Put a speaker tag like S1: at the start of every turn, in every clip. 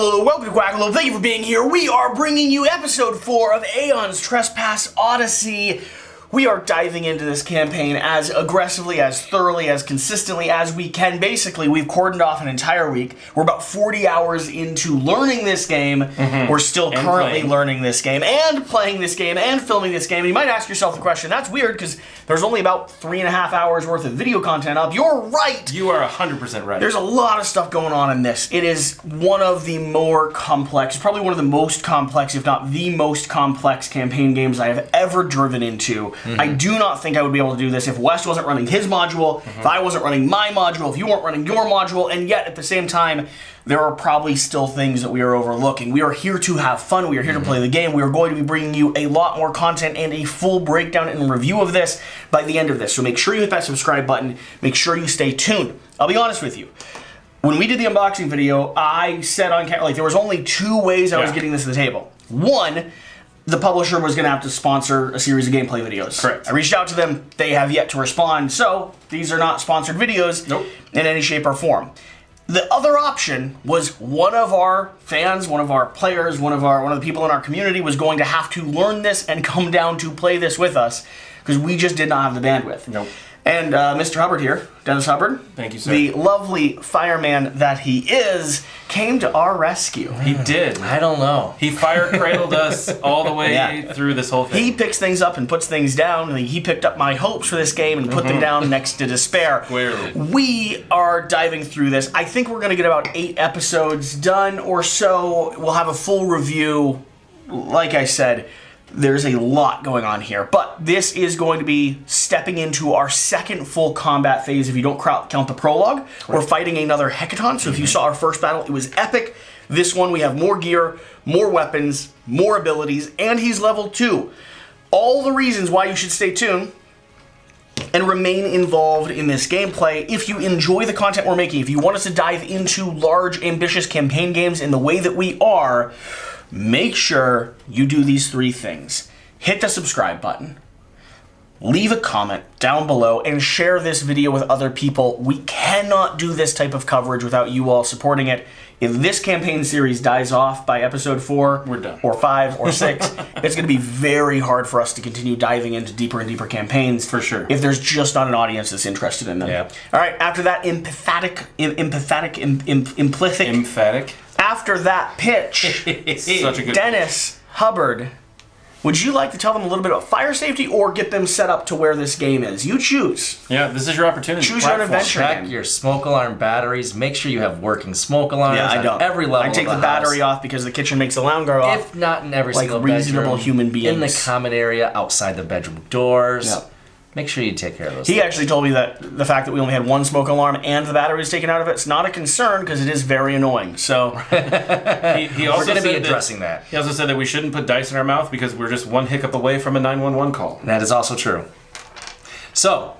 S1: Hello, welcome to Quackalope. Thank you for being here. We are bringing you episode 4 of Aeon's Trespass Odyssey. We are diving into this campaign as aggressively, as thoroughly, as consistently as we can. Basically, we've cordoned off an entire week. We're about 40 hours into learning this game. We're still currently learning this game and playing this game and filming this game. And you might ask yourself the question, that's weird because there's only about 3.5 hours worth of video content up. You're right.
S2: You are 100% right.
S1: There's a lot of stuff going on in this. It is one of the more complex, probably one of the most complex, if not the most complex campaign games I have ever driven into. I do not think I would be able to do this if Wes wasn't running his module, if I wasn't running my module, if you weren't running your module, and yet at the same time, there are probably still things that we are overlooking. We are here to have fun. We are here to play the game. We are going to be bringing you a lot more content and a full breakdown and review of this by the end of this. So make sure you hit that subscribe button. Make sure you stay tuned. I'll be honest with you. When we did the unboxing video, I said on camera, like, there was only 2 ways I was getting this to the table. One, the publisher was going to have to sponsor a series of gameplay videos.
S2: Correct.
S1: I reached out to them. They have yet to respond. So these are not sponsored videos in any shape or form. The other option was one of our fans, one of our players, one of the people in our community was going to have to learn this and come down to play this with us because we just did not have the bandwidth. And Mr. Hubbard here, Dennis Hubbard,
S2: thank you, sir.
S1: The lovely fireman that he is, came to our rescue.
S2: He did.
S3: I don't know.
S2: He fire cradled us all the way through this whole thing.
S1: He picks things up and puts things down. And he picked up my hopes for this game and put them down next to despair.
S2: Squarely.
S1: We are diving through this. I think we're going to get about 8 episodes done or so. We'll have a full review. Like I said, there's a lot going on here, but this is going to be stepping into our second full combat phase if you don't count the prologue. We're fighting another Hecaton, so if you saw our first battle, it was epic. This one, we have more gear, more weapons, more abilities, and he's level 2. All the reasons why you should stay tuned and remain involved in this gameplay. If you enjoy the content we're making, if you want us to dive into large, ambitious campaign games in the way that we are, make sure you do these 3 things. Hit the subscribe button, leave a comment down below, and share this video with other people. We cannot do this type of coverage without you all supporting it. If this campaign series dies off by episode 4,
S2: we're done.
S1: Or 5 or 6, it's going to be very hard for us to continue diving into deeper and deeper campaigns.
S2: For sure.
S1: If there's just not an audience that's interested in them.
S2: Yeah.
S1: All right, after that emphatic. After that pitch,
S2: Such a good
S1: Dennis Hubbard, would you like to tell them a little bit about fire safety or get them set up to where this game is? You choose.
S2: Yeah, this is your opportunity.
S1: Choose your own adventure.
S3: Check your smoke alarm batteries. Make sure you have working smoke alarms on every level
S1: I take
S3: of
S1: the battery off because the kitchen makes the alarm go off.
S3: If not in every
S1: like
S3: single
S1: reasonable
S3: bedroom,
S1: human beings.
S3: in the common area, outside the bedroom doors.
S1: Yep.
S3: Make sure you take care of those
S1: He
S3: things.
S1: actually told me that the fact that we only had 1 smoke alarm and the battery was taken out of it, it's not a concern because it is very annoying. So
S2: he also
S3: We're going to be
S2: said
S3: addressing that.
S2: He also said that we shouldn't put dice in our mouth because we're just 1 hiccup away from a 911 call.
S3: That is also true. So,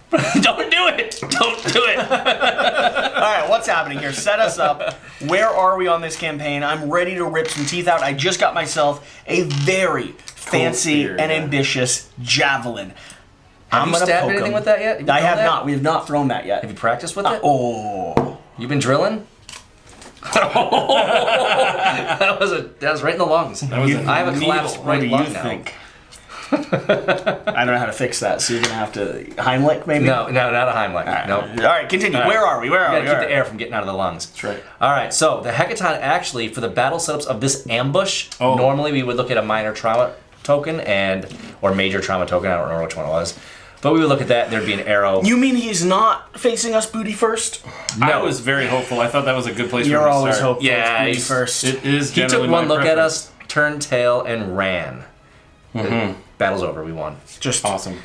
S3: don't do it. Don't do it.
S1: all right, what's happening here? Set us up. Where are we on this campaign? I'm ready to rip some teeth out. I just got myself a very fancy
S2: spear,
S1: and ambitious javelin.
S3: Have you stabbed anything with that yet?
S1: I have not. We have not thrown that yet.
S3: Have you practiced with it?
S1: Oh.
S3: You've been drilling? that was right in the lungs. I have a collapsed right lung now.
S1: Think? I don't know how to fix that, so you're going to have to Heimlich, maybe?
S3: No, not a Heimlich.
S1: All right,
S3: No.
S1: All right, continue. Where are we? Where are we?
S3: Keep the air from getting out of the lungs.
S2: That's right.
S3: All right, so the Hecaton actually, for the battle setups of this ambush, normally we would look at a minor trauma token or major trauma token. I don't remember which one it was. But we would look at that, and there'd be an arrow.
S1: You mean he's not facing us booty first?
S2: No. I was very hopeful. I thought that was a good place
S1: You're
S2: for him to
S1: always
S2: start.
S1: hopeful.
S3: Yeah,
S1: Booty first.
S2: It is
S3: He
S2: generally
S3: took one
S2: my
S3: look at
S2: preference.
S3: us, turned tail, and ran. Battle's over. We won.
S1: Just
S2: Awesome.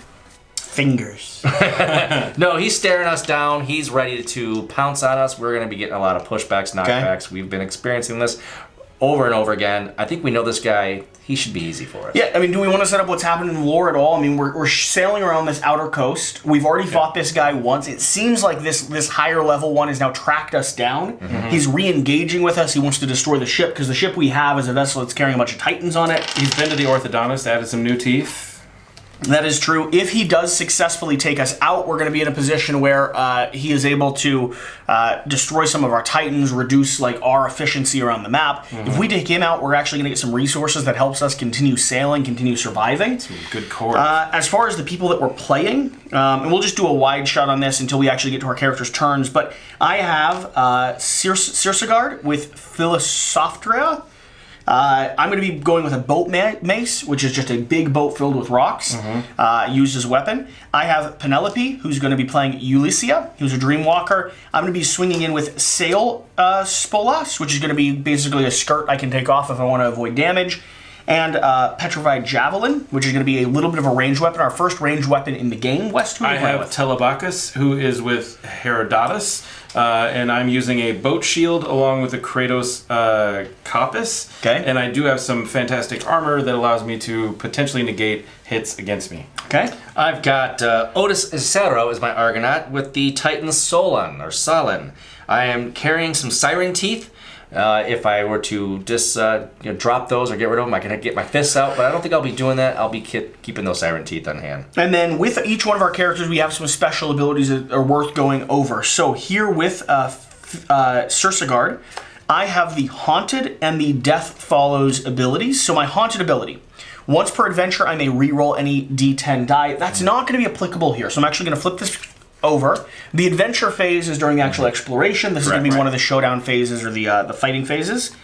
S1: fingers.
S3: No, he's staring us down. He's ready to pounce on us. We're going to be getting a lot of pushbacks, knockbacks. We've been experiencing this over and over again. I think we know this guy. He should be easy for us.
S1: Yeah, I mean, do we want to set up what's happening in lore at all? I mean, we're sailing around this outer coast. We've already fought this guy once. It seems like this higher level one has now tracked us down. He's re-engaging with us. He wants to destroy the ship because the ship we have is a vessel that's carrying a bunch of titans on it.
S2: He's been to the orthodontist, added some new teeth.
S1: That is true. If he does successfully take us out, we're going to be in a position where he is able to destroy some of our Titans, reduce like our efficiency around the map. If we take him out, we're actually going to get some resources that helps us continue sailing, continue surviving.
S2: Some good core.
S1: As far as the people that we're playing, and we'll just do a wide shot on this until we actually get to our characters' turns, but I have Circegard with Philosophria. I'm going to be going with a boat mace, which is just a big boat filled with rocks, used as a weapon. I have Penelope, who's going to be playing Ulyssia, who's a Dreamwalker. I'm going to be swinging in with Sail Spolas, which is going to be basically a skirt I can take off if I want to avoid damage. And Petrified Javelin, which is going to be a little bit of a ranged weapon, our first ranged weapon in the game. West, who
S2: I have Telebacus, who is with Herodotus, and I'm using a boat shield along with a Kratos Coppice.
S1: Okay.
S2: And I do have some fantastic armor that allows me to potentially negate hits against me.
S1: Okay.
S3: I've got Otis Isero as my Argonaut with the Titan Solon, or Solon. I am carrying some Siren Teeth. If I were to just drop those or get rid of them, I can get my fists out, but I don't think I'll be doing that. I'll be keeping those Siren Teeth on hand.
S1: And then with each one of our characters, we have some special abilities that are worth going over. So here with Circegard, I have the Haunted and the Death Follows abilities. So my Haunted ability, once per adventure, I may reroll any D10 die. That's not going to be applicable here, so I'm actually going to flip this over. The adventure phase is during the actual exploration. This is going to be one of the showdown phases or the fighting phases.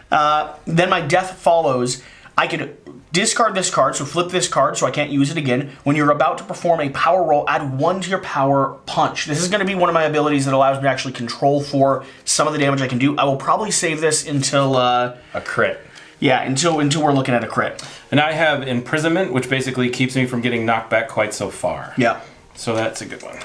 S1: Then my Death Follows. I could discard this card, so flip this card so I can't use it again. When you're about to perform a power roll, add 1 to your power punch. This is going to be one of my abilities that allows me to actually control for some of the damage I can do. I will probably save this until
S3: a crit.
S1: Yeah, until we're looking at a crit.
S2: And I have Imprisonment, which basically keeps me from getting knocked back quite so far.
S1: Yeah.
S2: So that's a good one.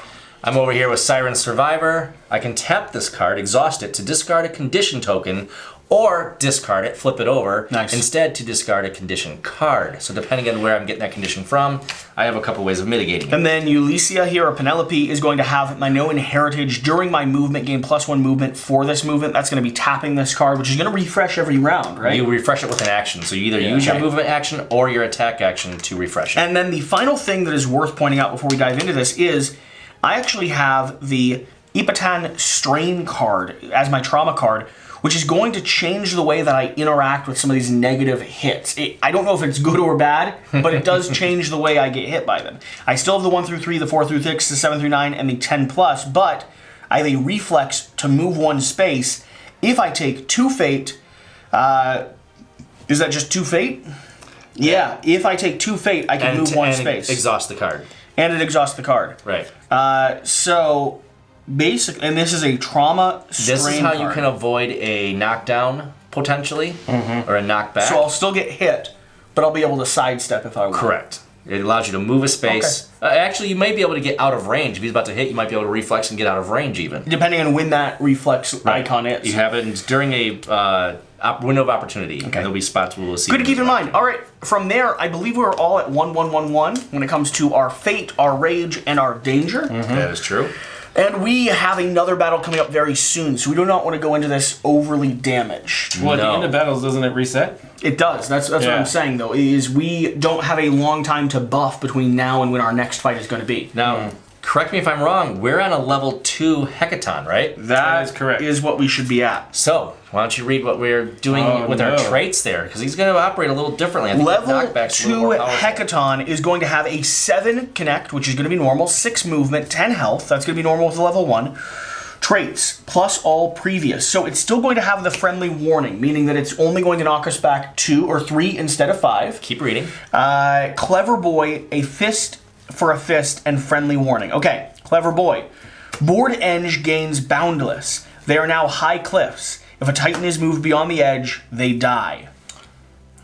S3: I'm over here with Siren Survivor. I can tap this card, exhaust it, to discard a condition token, or discard it, flip it over, instead to discard a condition card. So depending on where I'm getting that condition from, I have a couple ways of mitigating it.
S1: And then Ulyssia here, or Penelope, is going to have my Known Heritage during my movement, gain +1 movement for this movement. That's going to be tapping this card, which is going to refresh every round, right?
S3: You refresh it with an action. So you either use your movement action or your attack action to refresh it.
S1: And then the final thing that is worth pointing out before we dive into this is I actually have the Hecaton Strain card as my trauma card, which is going to change the way that I interact with some of these negative hits. I don't know if it's good or bad, but it does change the way I get hit by them. I still have the 1 through 3, the 4 through 6, the 7 through 9, and the 10+, but I have a reflex to move 1 space. If I take 2 fate, is that just 2 fate? Yeah, if I take 2 fate, I can move 1 space.
S3: Exhaust the card.
S1: And it exhausts the card.
S3: Right.
S1: So basically, and this is a trauma strain
S3: This is how
S1: card.
S3: you can avoid a knockdown, potentially, or a knockback.
S1: So I'll still get hit, but I'll be able to sidestep if I want.
S3: Correct. It allows you to move a space. Okay. Actually, you might be able to get out of range. If he's about to hit, you might be able to reflex and get out of range even.
S1: Depending on when that reflex icon is.
S3: You have it during a window of opportunity. Okay. And there'll be spots where we'll see.
S1: Good to keep in mind. All right, from there, I believe we're all at 1-1-1-1 when it comes to our fate, our rage, and our danger.
S3: That is true.
S1: And we have another battle coming up very soon, so we do not want to go into this overly damaged.
S2: Well, at the end of battles, doesn't it reset?
S1: It does. That's what I'm saying, though, is we don't have a long time to buff between now and when our next fight is going to be.
S3: Now, correct me if I'm wrong, we're on a level 2 Hecaton, right?
S1: That
S2: is correct.
S1: Is what we should be at.
S3: So, why don't you read what we're doing with our traits there? Because he's going to operate a little differently. I think
S1: Level 2 Hecaton is going to have a 7 connect, which is going to be normal, 6 movement, 10 health. That's going to be normal with level 1. Traits, plus all previous. So it's still going to have the friendly warning, meaning that it's only going to knock us back 2 or 3 instead of 5.
S3: Keep reading.
S1: Clever Boy, a fist for a fist, and friendly warning. Okay, Clever Boy. Board edge gains boundless. They are now high cliffs. If a Titan is moved beyond the edge, they die.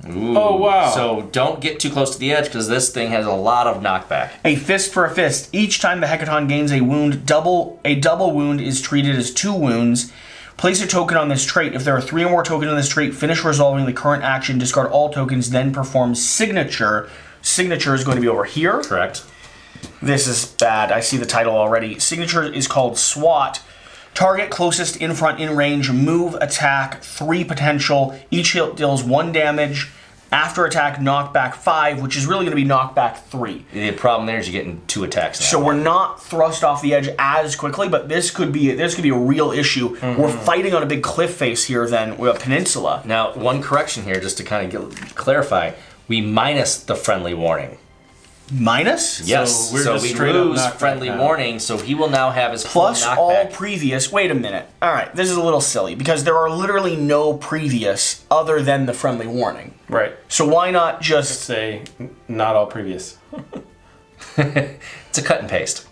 S2: Ooh. Oh, wow.
S3: So don't get too close to the edge because this thing has a lot of knockback.
S1: A fist for a fist. Each time the Hecaton gains a wound, a double wound is treated as 2 wounds. Place a token on this trait. If there are 3 or more tokens on this trait, finish resolving the current action, discard all tokens, then perform signature. Signature is going to be over here.
S3: Correct.
S1: This is bad. I see the title already. Signature is called SWAT. Target closest in front in range, move, attack, 3 potential. Each hit deals 1 damage. After attack, knockback 5, which is really going to be knockback 3.
S3: The problem there is you're getting 2 attacks now.
S1: So we're not thrust off the edge as quickly, but this could be a real issue. We're fighting on a big cliff face here then, with a peninsula.
S3: Now, one correction here, just to kind of clarify. We minus the friendly warning.
S1: Minus?
S3: Yes,
S2: So we're
S3: so
S2: just
S3: we
S2: straight up
S3: lose
S2: knockback
S3: friendly
S2: now.
S3: warning, so he will now have his
S1: Plus
S3: full
S1: all
S3: knockback.
S1: previous. Wait a minute. All right, this is a little silly because there are literally no previous other than the friendly warning.
S2: Right.
S1: So why not just
S2: Say not all previous.
S3: It's a cut and paste.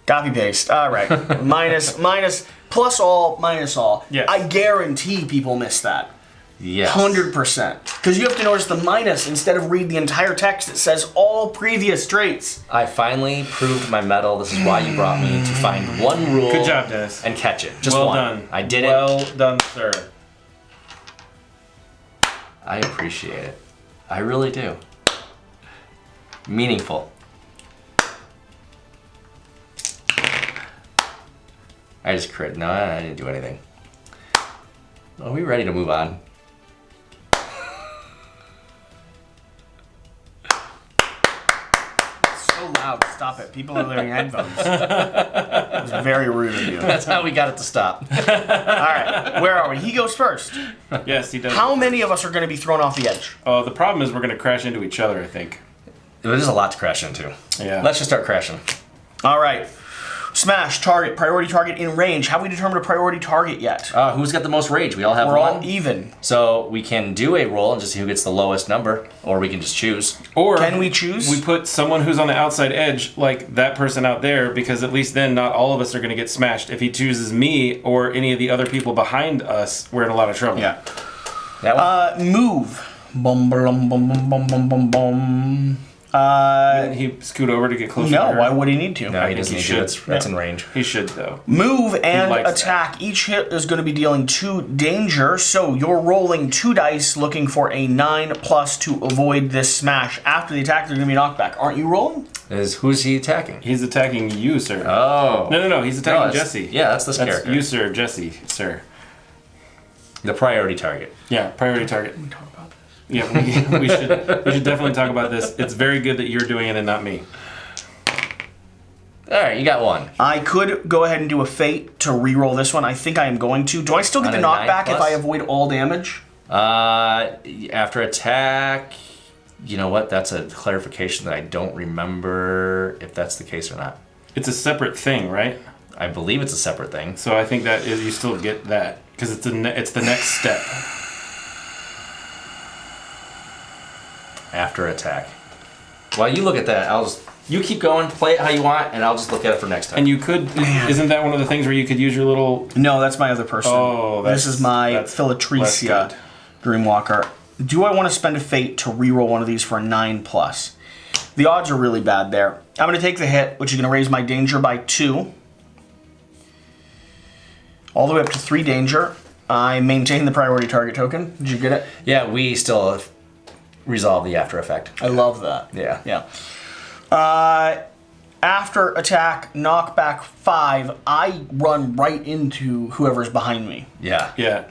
S1: copy paste? All right, minus plus all minus all.
S2: Yes.
S1: I guarantee people miss that.
S3: Yes.
S1: 100%. Because you have to notice the minus instead of read the entire text. It says all previous traits.
S3: I finally proved my mettle. This is why you brought me to find one rule.
S2: Good job, Dennis.
S3: And catch it. Just
S2: well
S3: one.
S2: done.
S3: I did it.
S2: Well done, sir.
S3: I appreciate it. I really do. Meaningful. I just crit. No, I didn't do anything. Are we ready to move on?
S1: So loud. Stop it. People are wearing headphones. It's very rude of you. All
S3: That's how we got it to stop.
S1: right, where are we? He goes first.
S2: Yes, he does.
S1: How many of us are going to be thrown off the edge?
S2: Oh, the problem is we're going to crash into each other, I think.
S3: There's a lot to crash into.
S2: Yeah.
S3: Let's just start crashing.
S1: All right. Smash, target, priority target in range. Have we determined a priority target yet?
S3: Who's got the most rage? We all have
S1: We're
S3: one.
S1: all even.
S3: So we can do a roll and just see who gets the lowest number, or we can just choose.
S2: Or
S1: Can we choose?
S2: We put someone who's on the outside edge, like that person out there, because at least then not all of us are going to get smashed. If he chooses me or any of the other people behind us, we're in a lot of trouble.
S1: Yeah.
S3: That one?
S1: Move. Bum, bum, bum, bum, bum, bum, bum, bum.
S2: Didn't he scoot over to get closer to
S1: No,
S2: her?
S1: why would he need to?
S3: No, he doesn't
S2: he
S3: need to.
S2: should.
S3: That's in range.
S2: He should, though.
S1: Move and
S2: likes
S1: attack. Each hit is going to be dealing 2 danger, so you're rolling 2 dice looking for a 9+ to avoid this smash. After the attack, there's going to be knockback. Aren't you rolling?
S3: Who's he attacking?
S2: He's attacking you, sir.
S3: Oh.
S2: No. He's attacking
S3: that's-
S2: Jesse.
S3: yeah, that's this
S2: That's
S3: character.
S2: you, sir. Jesse, sir.
S3: The priority target.
S2: Yeah, priority target. Yeah, we should definitely talk about this. It's very good that you're doing it and not me.
S3: All right, you got one.
S1: I could go ahead and do a fate to re-roll this one. I think I am going to. Do I still get
S3: On
S1: the
S3: a
S1: knockback
S3: 9+?
S1: if I avoid all damage?
S3: After attack, you know what? That's a clarification that I don't remember if that's the case or not.
S2: It's a separate thing, right?
S3: I believe it's a separate thing.
S2: So I think that you still get that because it's the next step.
S3: After attack. While you look at that, you keep going, play it how you want, and I'll just look at it for next time.
S2: And you could, isn't that one of the things where you could use your little?
S1: No, that's my other person.
S2: Oh,
S1: this is my
S2: that's
S1: Philotresia
S2: good.
S1: Dreamwalker. Do I want to spend a fate to re-roll one of these for a 9+? The odds are really bad there. I'm going to take the hit, which is going to raise my danger by 2. All the way up to 3 danger. I maintain the priority target token. Did you get it?
S3: Yeah, we still resolve the after effect.
S1: I love that.
S3: Yeah.
S1: Yeah. After attack, knockback 5, I run right into whoever's behind me.
S3: Yeah.
S2: Yeah.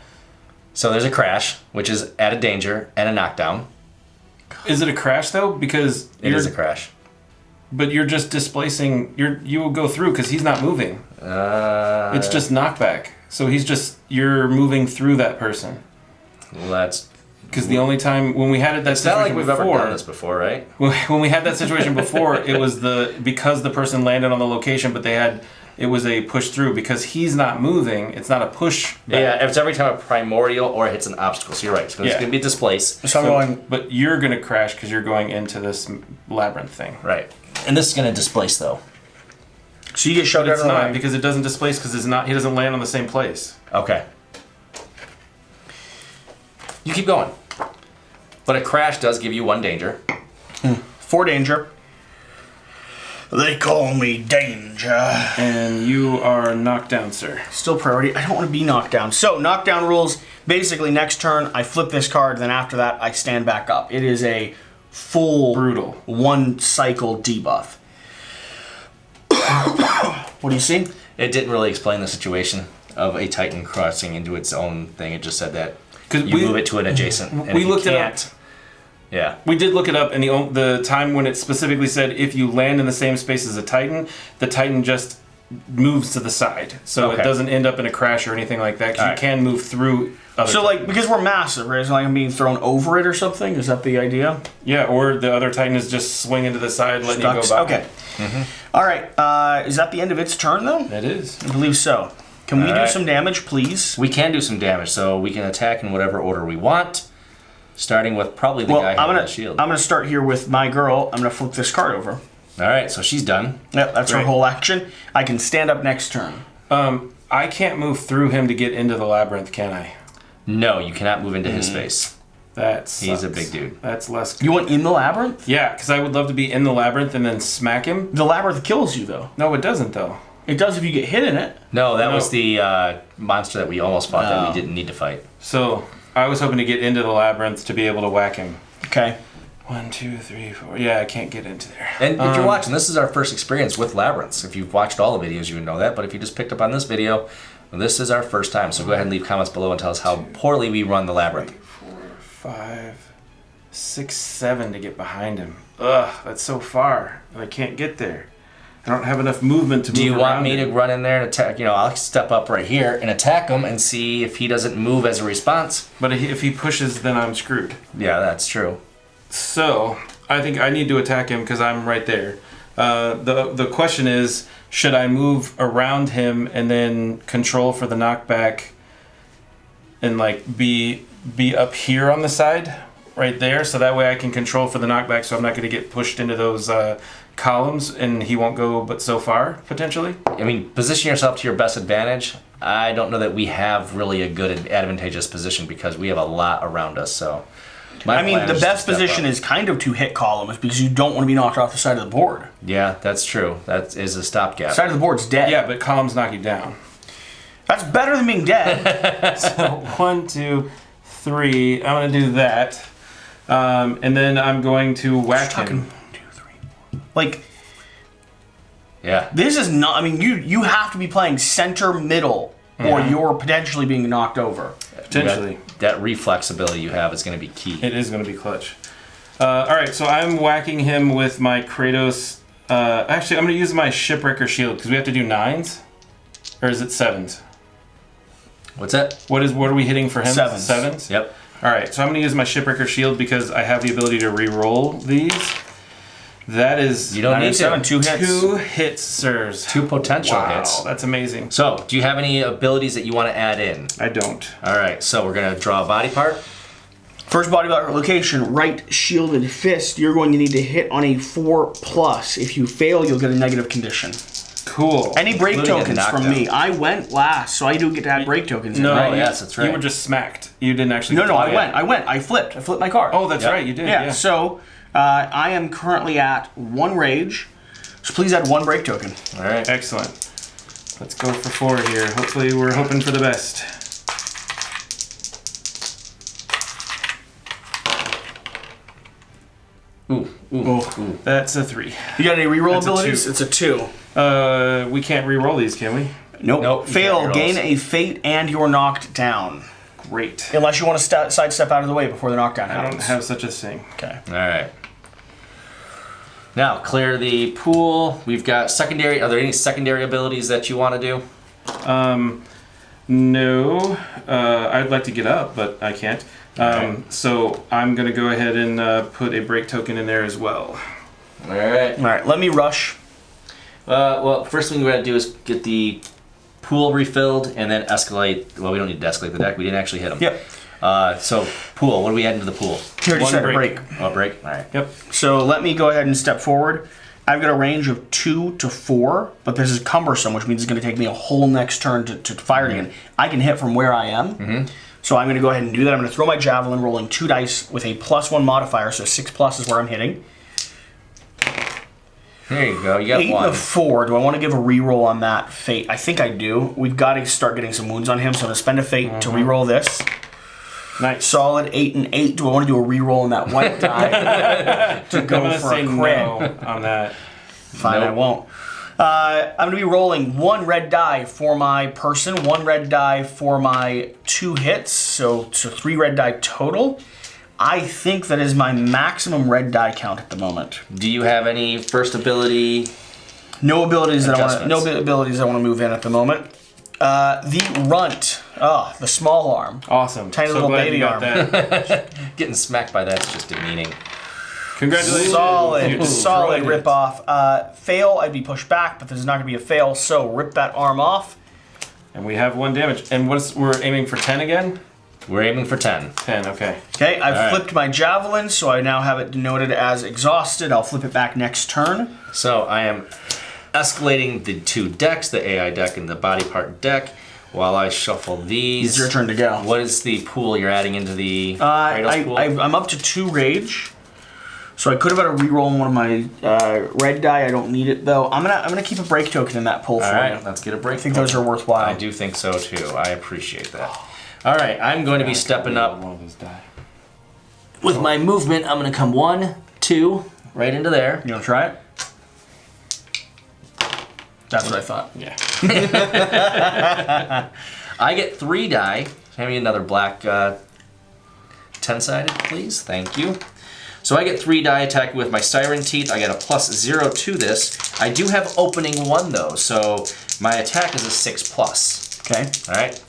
S3: So there's a crash, which is at a danger, and a knockdown.
S2: Is it a crash though? Because
S3: It is a crash.
S2: But you're just displacing. You will go through because he's not moving. It's just knockback. So you're moving through that person.
S3: Well, that's...
S2: Because the only time when we had it that
S3: It's not
S2: situation
S3: like we've
S2: before,
S3: ever done this before, right?
S2: when we had that situation before, it was because the person landed on the location, but it was a push through because he's not moving. It's not a push. Back.
S3: Yeah, it's every time a primordial or it hits an obstacle. So you're right. So it's
S2: Yeah.
S3: going to be displaced.
S1: So I'm going...
S2: But you're gonna crash because you're going into this labyrinth thing.
S3: Right. And this is going to displace, though.
S1: So you get shoved
S2: But
S1: out
S2: it's
S1: of the
S2: not
S1: way.
S2: because it doesn't displace because he doesn't land on the same place.
S3: Okay. You keep going. But a crash does give you 1 danger.
S1: 4 danger. They call me Danger.
S2: And you are knocked down, sir.
S1: Still priority. I don't want to be knocked down. So, knockdown rules. Basically, next turn, I flip this card. Then after that, I stand back up. It is a full...
S2: Brutal.
S1: 1 cycle debuff. What do you see?
S3: It didn't really explain the situation of a Titan crossing into its own thing. It just said that
S2: 'Cause
S3: you move it to an adjacent. And
S2: we
S3: if
S2: looked
S3: you
S2: it up.
S3: can't Yeah.
S2: We did look it up, and the time when it specifically said if you land in the same space as a Titan, the Titan just moves to the side. So it doesn't end up in a crash or anything like that, because you can move through other
S1: So, like, because we're massive, right? It's like I'm being thrown over it or something? Is that the idea?
S2: Yeah, or the other Titan is just swinging to the side, letting you go by.
S1: Okay. All right. Is that the end of its turn, though?
S2: It is.
S1: I believe so. Can we do some damage, please?
S3: We can do some damage, so we can attack in whatever order we want. Starting with probably the guy holding the shield.
S1: I'm gonna start here with my girl. I'm gonna flip this card over.
S3: All right, so she's done.
S1: Yep, that's her whole action. I can stand up next turn.
S2: I can't move through him to get into the labyrinth, can I?
S3: No, you cannot move into his space.
S2: That sucks.
S3: He's a big dude.
S2: That's less good.
S1: You want in the labyrinth?
S2: Yeah, because I would love to be in the labyrinth and then smack him.
S1: The labyrinth kills you, though.
S2: No, it doesn't, though.
S1: It does if you get hit in it.
S3: No, that was the monster that we almost fought that we didn't need to fight.
S2: So I was hoping to get into the labyrinth to be able to whack him.
S1: Okay.
S2: 1, 2, 3, 4. Yeah, I can't get into there.
S3: And if you're watching, this is our first experience with labyrinths. If you've watched all the videos, you would know that. But if you just picked up on this video, this is our first time. So go ahead and leave comments below and tell us how poorly we run the labyrinth.
S2: 4, 5, 6, 7 to get behind him. Ugh, that's so far. And I can't get there. I don't have enough movement to move.
S3: Do you want
S2: around
S3: me to
S2: him.
S3: run in there and attack? You know, I'll step up right here and attack him and see if he doesn't move as a response.
S2: But if he pushes, then I'm screwed.
S3: Yeah, that's true.
S2: So I think I need to attack him because I'm right there. The question is, should I move around him and then control for the knockback and like be up here on the side right there, so that way I can control for the knockback, so I'm not going to get pushed into those columns and he won't go but so far potentially.
S3: I mean, position yourself to your best advantage. I don't know that we have really a good advantageous position because we have a lot around us. So,
S1: I mean, the best position is kind of to hit columns because you don't want to be knocked off the side of the board.
S3: Yeah, that's true. That is a stopgap.
S1: Side of the board's dead.
S2: Yeah, but columns knock you down.
S1: That's better than being dead.
S2: So 1, 2, 3. I'm going to do that. And then I'm going to whack him.
S1: 1, 2, 3, 4. Like,
S3: Yeah.
S1: this is not. I mean, you have to be playing center middle, or you're potentially being knocked over.
S2: Potentially.
S3: That reflex ability you have is going to be key.
S2: It is going to be clutch. All right, so I'm whacking him with my Kratos. Actually, I'm going to use my Shipwrecker Shield because we have to do 9s, or is it 7s?
S3: What's that?
S2: What are we hitting for him?
S1: 7s.
S2: 7s?
S3: Yep.
S2: All right, so I'm going to use my Shipwrecker Shield because I have the ability to re-roll these. That is
S3: You don't need
S1: 7,
S3: to.
S1: 2 hits.
S2: 2 hits, sirs.
S3: 2 potential
S2: Wow,
S3: hits.
S2: that's amazing.
S3: So, do you have any abilities that you want to add in?
S2: I don't.
S3: All right, so we're going to draw a body part.
S1: First body part location, right shielded fist. You're going to need to hit on a 4+. If you fail, you'll get a negative condition.
S2: Cool.
S1: Any break
S3: Including a
S1: tokens from
S3: knockdown.
S1: me? I went last, so I do get to have break tokens. in
S2: No,
S1: there.
S3: Oh, yes, that's right.
S2: You were just smacked. You didn't actually.
S1: No,
S2: get
S1: no,
S2: to
S1: I
S2: play it.
S1: went. I flipped. I flipped my card.
S2: Oh, that's
S3: Yep.
S2: right. You did.
S1: yeah.
S2: Yeah.
S1: So I am currently at 1 rage. So please add 1 break token.
S3: All right.
S2: Excellent. Let's go for 4 here. Hopefully, we're hoping for the best.
S3: Ooh.
S2: That's a 3.
S1: You got any reroll
S2: That's a
S1: abilities?
S2: 2.
S1: It's a 2.
S2: We can't re-roll these, can we?
S1: Nope.
S3: Nope, you
S1: Fail.
S3: can't reroll.
S1: Gain a fate and you're knocked down.
S2: Great.
S1: Unless you want to sidestep out of the way before the knockdown
S2: I
S1: happens.
S2: don't have such a thing.
S1: Okay.
S3: All right. Now, clear the pool. We've got secondary. Are there any secondary abilities that you want to do?
S2: No. I'd like to get up, but I can't. So I'm going to go ahead and put a break token in there as well.
S3: All right.
S1: All right. Let me rush.
S3: Well, first thing we're going to do is get the pool refilled and then escalate. Well, we don't need to escalate the deck. We didn't actually hit them.
S1: Yep.
S3: So, pool. What do we add into the pool?
S1: Here, just
S2: 1
S1: set a
S2: break.
S1: break.
S3: Oh, break? All right.
S2: Yep.
S1: So let me go ahead and step forward. I've got a range of 2 to 4, but this is cumbersome, which means it's going to take me a whole next turn to fire it again. I can hit from where I am. So I'm going to go ahead and do that. I'm going to throw my javelin, rolling 2 dice with a +1 modifier, so 6+ is where I'm hitting.
S3: Here you go. You got
S1: 8 and
S3: 1.
S1: a 4. Do I want to give a reroll on that fate? I think I do. We've got to start getting some wounds on him, so I'm going to spend a fate to reroll this.
S2: Nice.
S1: Solid 8 and 8. Do I want to do a reroll on that white die to
S2: I'm
S1: go
S2: going to
S1: for a
S2: say
S1: crit?
S2: no on that.
S1: Fine, I
S3: Nope.
S1: won't. I'm going to be rolling 1 red die for my person, 1 red die for my 2 hits, so 3 red die total. I think that is my maximum red die count at the moment.
S3: Do you have any first ability?
S1: No abilities that I want to move in at the moment. The runt. Oh, the small arm.
S2: Awesome.
S1: Tiny little
S2: glad
S1: baby
S2: you got
S1: arm.
S2: that.
S3: Getting smacked by that's just demeaning.
S2: Congratulations.
S1: Solid rip off. Fail, I'd be pushed back, but this is not going to be a fail, so rip that arm off.
S2: And we have 1 damage. And we're aiming for 10 again?
S3: We're aiming for 10.
S2: 10, okay.
S1: Okay, I've flipped my javelin, so I now have it denoted as exhausted. I'll flip it back next turn.
S3: So I am escalating the 2 decks, the AI deck and the body part deck, while I shuffle these.
S1: It's your turn to go.
S3: What is the pool you're adding into the Kratos pool?
S1: I'm up to 2 rage, so I could have had a reroll on one of my red die. I don't need it though. I'm gonna keep a break token in that pool for you.
S3: Let's get a break.
S1: I think those are worthwhile.
S3: I do think so too. I appreciate that. All right, I'm going to be stepping up with my movement. I'm going to come 1, 2, right into there.
S1: You want to try it? That's what I thought.
S2: Yeah.
S3: I get 3 die. Hand me another black 10-sided, please. Thank you. So I get 3 die attack with my Siren Teeth. I get a +0 to this. I do have opening 1 though, so my attack is a 6+.
S1: Okay.
S3: All right.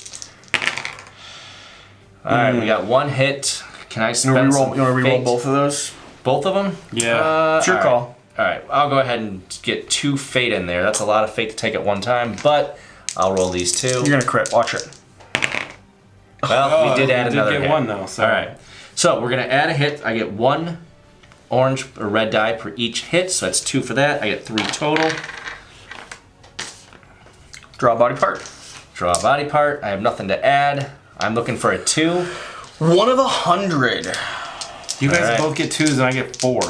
S3: All right, we got 1 hit. Can I spend
S1: You
S3: some
S1: want to reroll
S3: fate?
S1: both of those?
S3: Both of them?
S2: Yeah.
S1: It's your
S3: all
S1: call.
S3: All right, I'll go ahead and get 2 fate in there. That's a lot of fate to take at one time, but I'll roll these 2.
S1: You're going to crit. Watch it.
S3: Well, we did add another
S2: get
S3: hit.
S2: 1 though. So.
S3: All right, so we're going to add a hit. I get 1 orange or red die per each hit, so that's 2 for that. I get 3 total.
S1: Draw a body part.
S3: Draw a body part. I have nothing to add. I'm looking for a 2.
S1: 1 of 100.
S2: You guys
S3: All right.
S2: both get 2s and I get 4.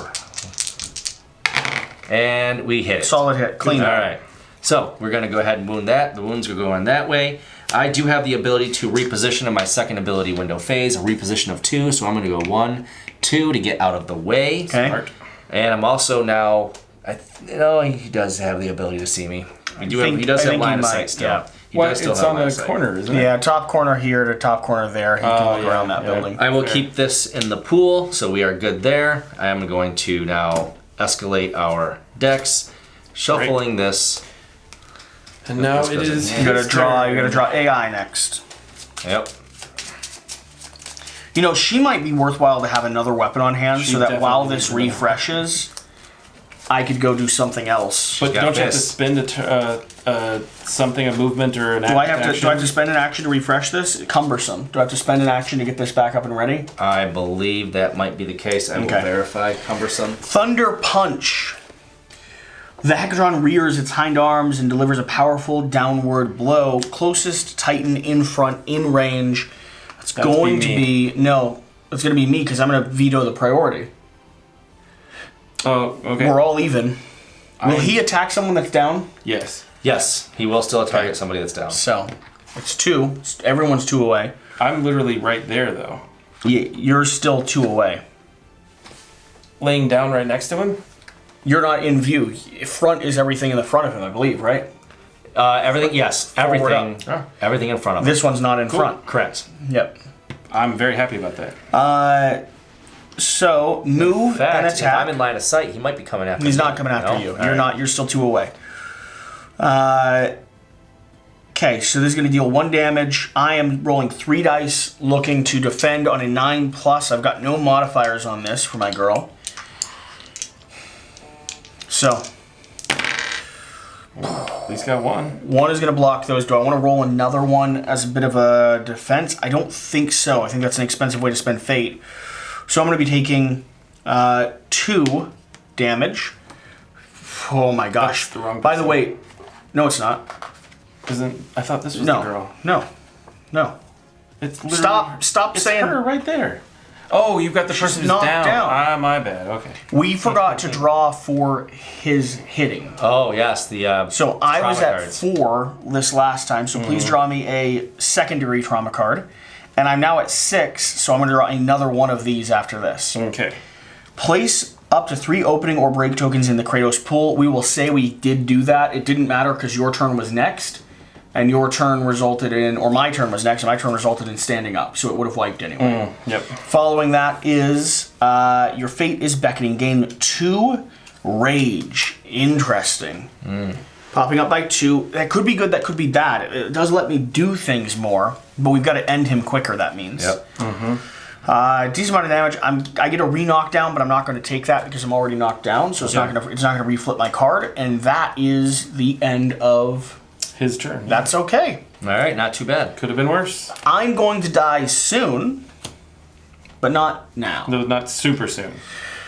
S3: And we hit it.
S1: Solid hit. Clean.
S3: All right. So we're going to go ahead and wound that. The wounds are going that way. I do have the ability to reposition in my second ability window phase, a reposition of 2. So I'm going to go 1, 2 to get out of the way.
S1: Okay.
S2: Smart.
S3: And I'm also now, he does have the ability to see me. He does have line of sight still.
S1: Yeah.
S3: He
S2: Well,
S3: does still
S2: it's
S3: have
S2: on
S3: line
S2: the
S3: of sight.
S2: corner, isn't it?
S1: Yeah, top corner here to top corner there. He can look around that building.
S3: I will
S2: Fair.
S3: keep this in the pool, so we are good there. I am going to now escalate our decks, shuffling this.
S2: And now
S3: This
S2: it
S3: goes
S2: is.
S3: in
S1: You gotta
S2: his
S1: draw.
S2: turn.
S1: You gotta draw AI next.
S3: Yep.
S1: You know, she might be worthwhile to have another weapon on hand,
S2: She
S1: so that while
S2: definitely
S1: this
S2: needs another.
S1: refreshes, I could go do something else.
S2: But
S3: got
S2: don't you have to
S3: this.
S2: spend a movement or an
S1: Do I have to?
S2: action?
S1: Do I have to spend an action to refresh this? Cumbersome. Do I have to spend an action to get this back up and ready?
S3: I believe that might be the case. I will
S1: Okay.
S3: verify. Cumbersome.
S1: Thunder Punch. The Hecaton rears its hind arms and delivers a powerful downward blow. Closest Titan in front, in range. It's
S2: That would
S1: going
S2: be
S1: to
S2: me.
S1: be no. It's going to be me because I'm going to veto the priority.
S2: Oh, okay.
S1: We're all even. Will he attack someone that's down?
S2: Yes.
S3: Yes, he will still target somebody that's down.
S1: So, it's 2. Everyone's 2 away.
S2: I'm literally right there, though.
S1: You're still 2 away.
S2: Laying down right next to him?
S1: You're not in view. Front is everything in the front of him, I believe, right?
S3: Everything, yes.
S1: Forward
S3: Everything.
S2: up.
S3: Everything in front of him.
S1: This one's not in front.
S3: Correct.
S1: Yep.
S2: I'm very happy about that.
S1: So move
S3: In fact,
S1: and
S3: if
S1: attack.
S3: I'm in line of sight, he might be coming after me.
S1: He's not coming after
S3: No?
S1: you.
S3: All
S1: You're
S3: right.
S1: not. You're still 2 away. Okay, so this is going to deal 1 damage. I am rolling 3 dice, looking to defend on a 9+. I've got no modifiers on this for my girl. So
S2: At least got 1.
S1: 1 is going to block those. Do I want to roll another one as a bit of a defense? I don't think so. I think that's an expensive way to spend fate. So I'm going to be taking 2 damage. Oh my gosh.
S2: That's the wrong
S1: By the
S2: person.
S1: way, no, it's not.
S2: I thought this was
S1: No.
S2: the girl.
S1: No.
S2: It's literally
S1: Stop
S2: It's
S1: saying
S2: her right there. Oh, you've got the person who's
S1: knocked
S2: down.
S1: down.
S2: Ah, my bad. Okay.
S1: We forgot to draw for his hitting.
S3: Oh, yes. The
S1: So I was
S3: trauma
S1: at
S3: cards.
S1: 4 this last time, so please draw me a secondary trauma card. And I'm now at 6, so I'm going to draw another one of these after this.
S2: Okay.
S1: Place up to 3 opening or break tokens in the Kratos pool. We will say we did do that. It didn't matter because your turn was next. and your turn resulted in, or my turn was next, and my turn resulted in standing up, so it would have wiped anyway.
S2: Yep.
S1: Following that is your fate is beckoning. Gain 2 rage. Interesting. Popping up by 2. That could be good, that could be bad. It does let me do things more, but we've got to end him quicker, that means.
S3: Yep.
S1: Decent amount of damage. I get a re-knockdown, but I'm not going to take that because I'm already knocked down, so it's not going to reflip my card, and that is the end of
S2: his turn.
S1: That's okay.
S3: All right, not too bad.
S2: Could have been worse.
S1: I'm going to die soon, but not now.
S2: No, not super soon,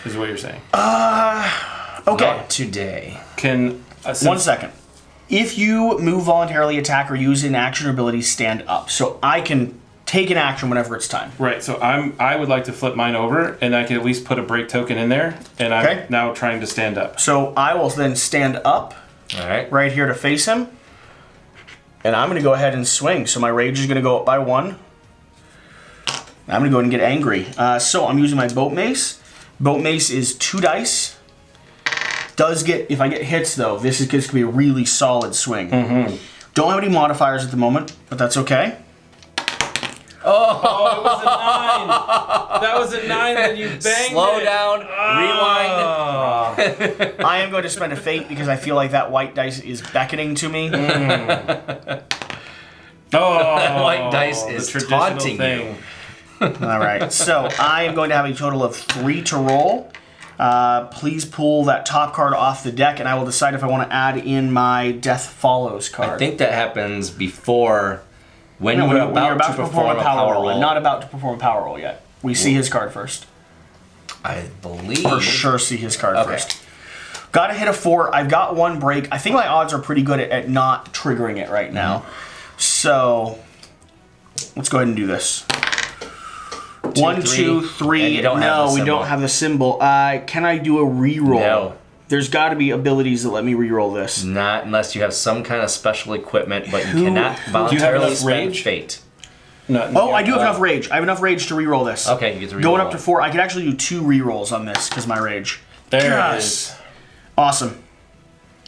S2: is what you're saying.
S1: Okay.
S3: Not today.
S2: Can
S1: 1 second. If you move, voluntarily attack, or use an action or ability, stand up. So I can take an action whenever it's time.
S2: Right, so I would like to flip mine over, and I can at least put a break token in there, and I'm now trying to stand up.
S1: So I will then stand up right here to face him, and I'm going to go ahead and swing. So my rage is going to go up by 1. I'm going to go ahead and get angry. So I'm using my boat mace. Boat mace is 2 dice. Does get, if I get hits though, this is going to be a really solid swing. Don't have any modifiers at the moment, but that's okay.
S2: Oh, it was a 9. That was a 9 and you banged
S3: Slow
S2: it.
S3: down, rewind.
S1: I am going to spend a fate because I feel like that white dice is beckoning to me.
S2: Oh,
S3: White dice
S2: the
S3: is
S2: traditional
S3: taunting
S2: thing.
S1: All right, so I am going to have a total of 3 to roll. Please pull that top card off the deck, and I will decide if I want to add in my Death Follows card.
S3: I think that happens before when you're
S1: when
S3: about, to perform a power roll.
S1: I'm not about to perform a power roll yet. We see his card first.
S3: I believe.
S1: For sure see his card first. Got to hit a 4. I've got 1 break. I think my odds are pretty good at not triggering it right now. So let's go ahead and do this. 1, 2, 3. No, we don't have the symbol. Can I do a reroll?
S3: No.
S1: There's got to be abilities that let me reroll this.
S3: Not unless you have some kind of special equipment, but you cannot voluntarily spend fate.
S1: No, I do have enough rage. I have enough rage to reroll this.
S3: Okay, you get to reroll.
S1: Going up to 4. I can actually do 2 rerolls on this because my rage.
S2: There it is.
S1: Awesome.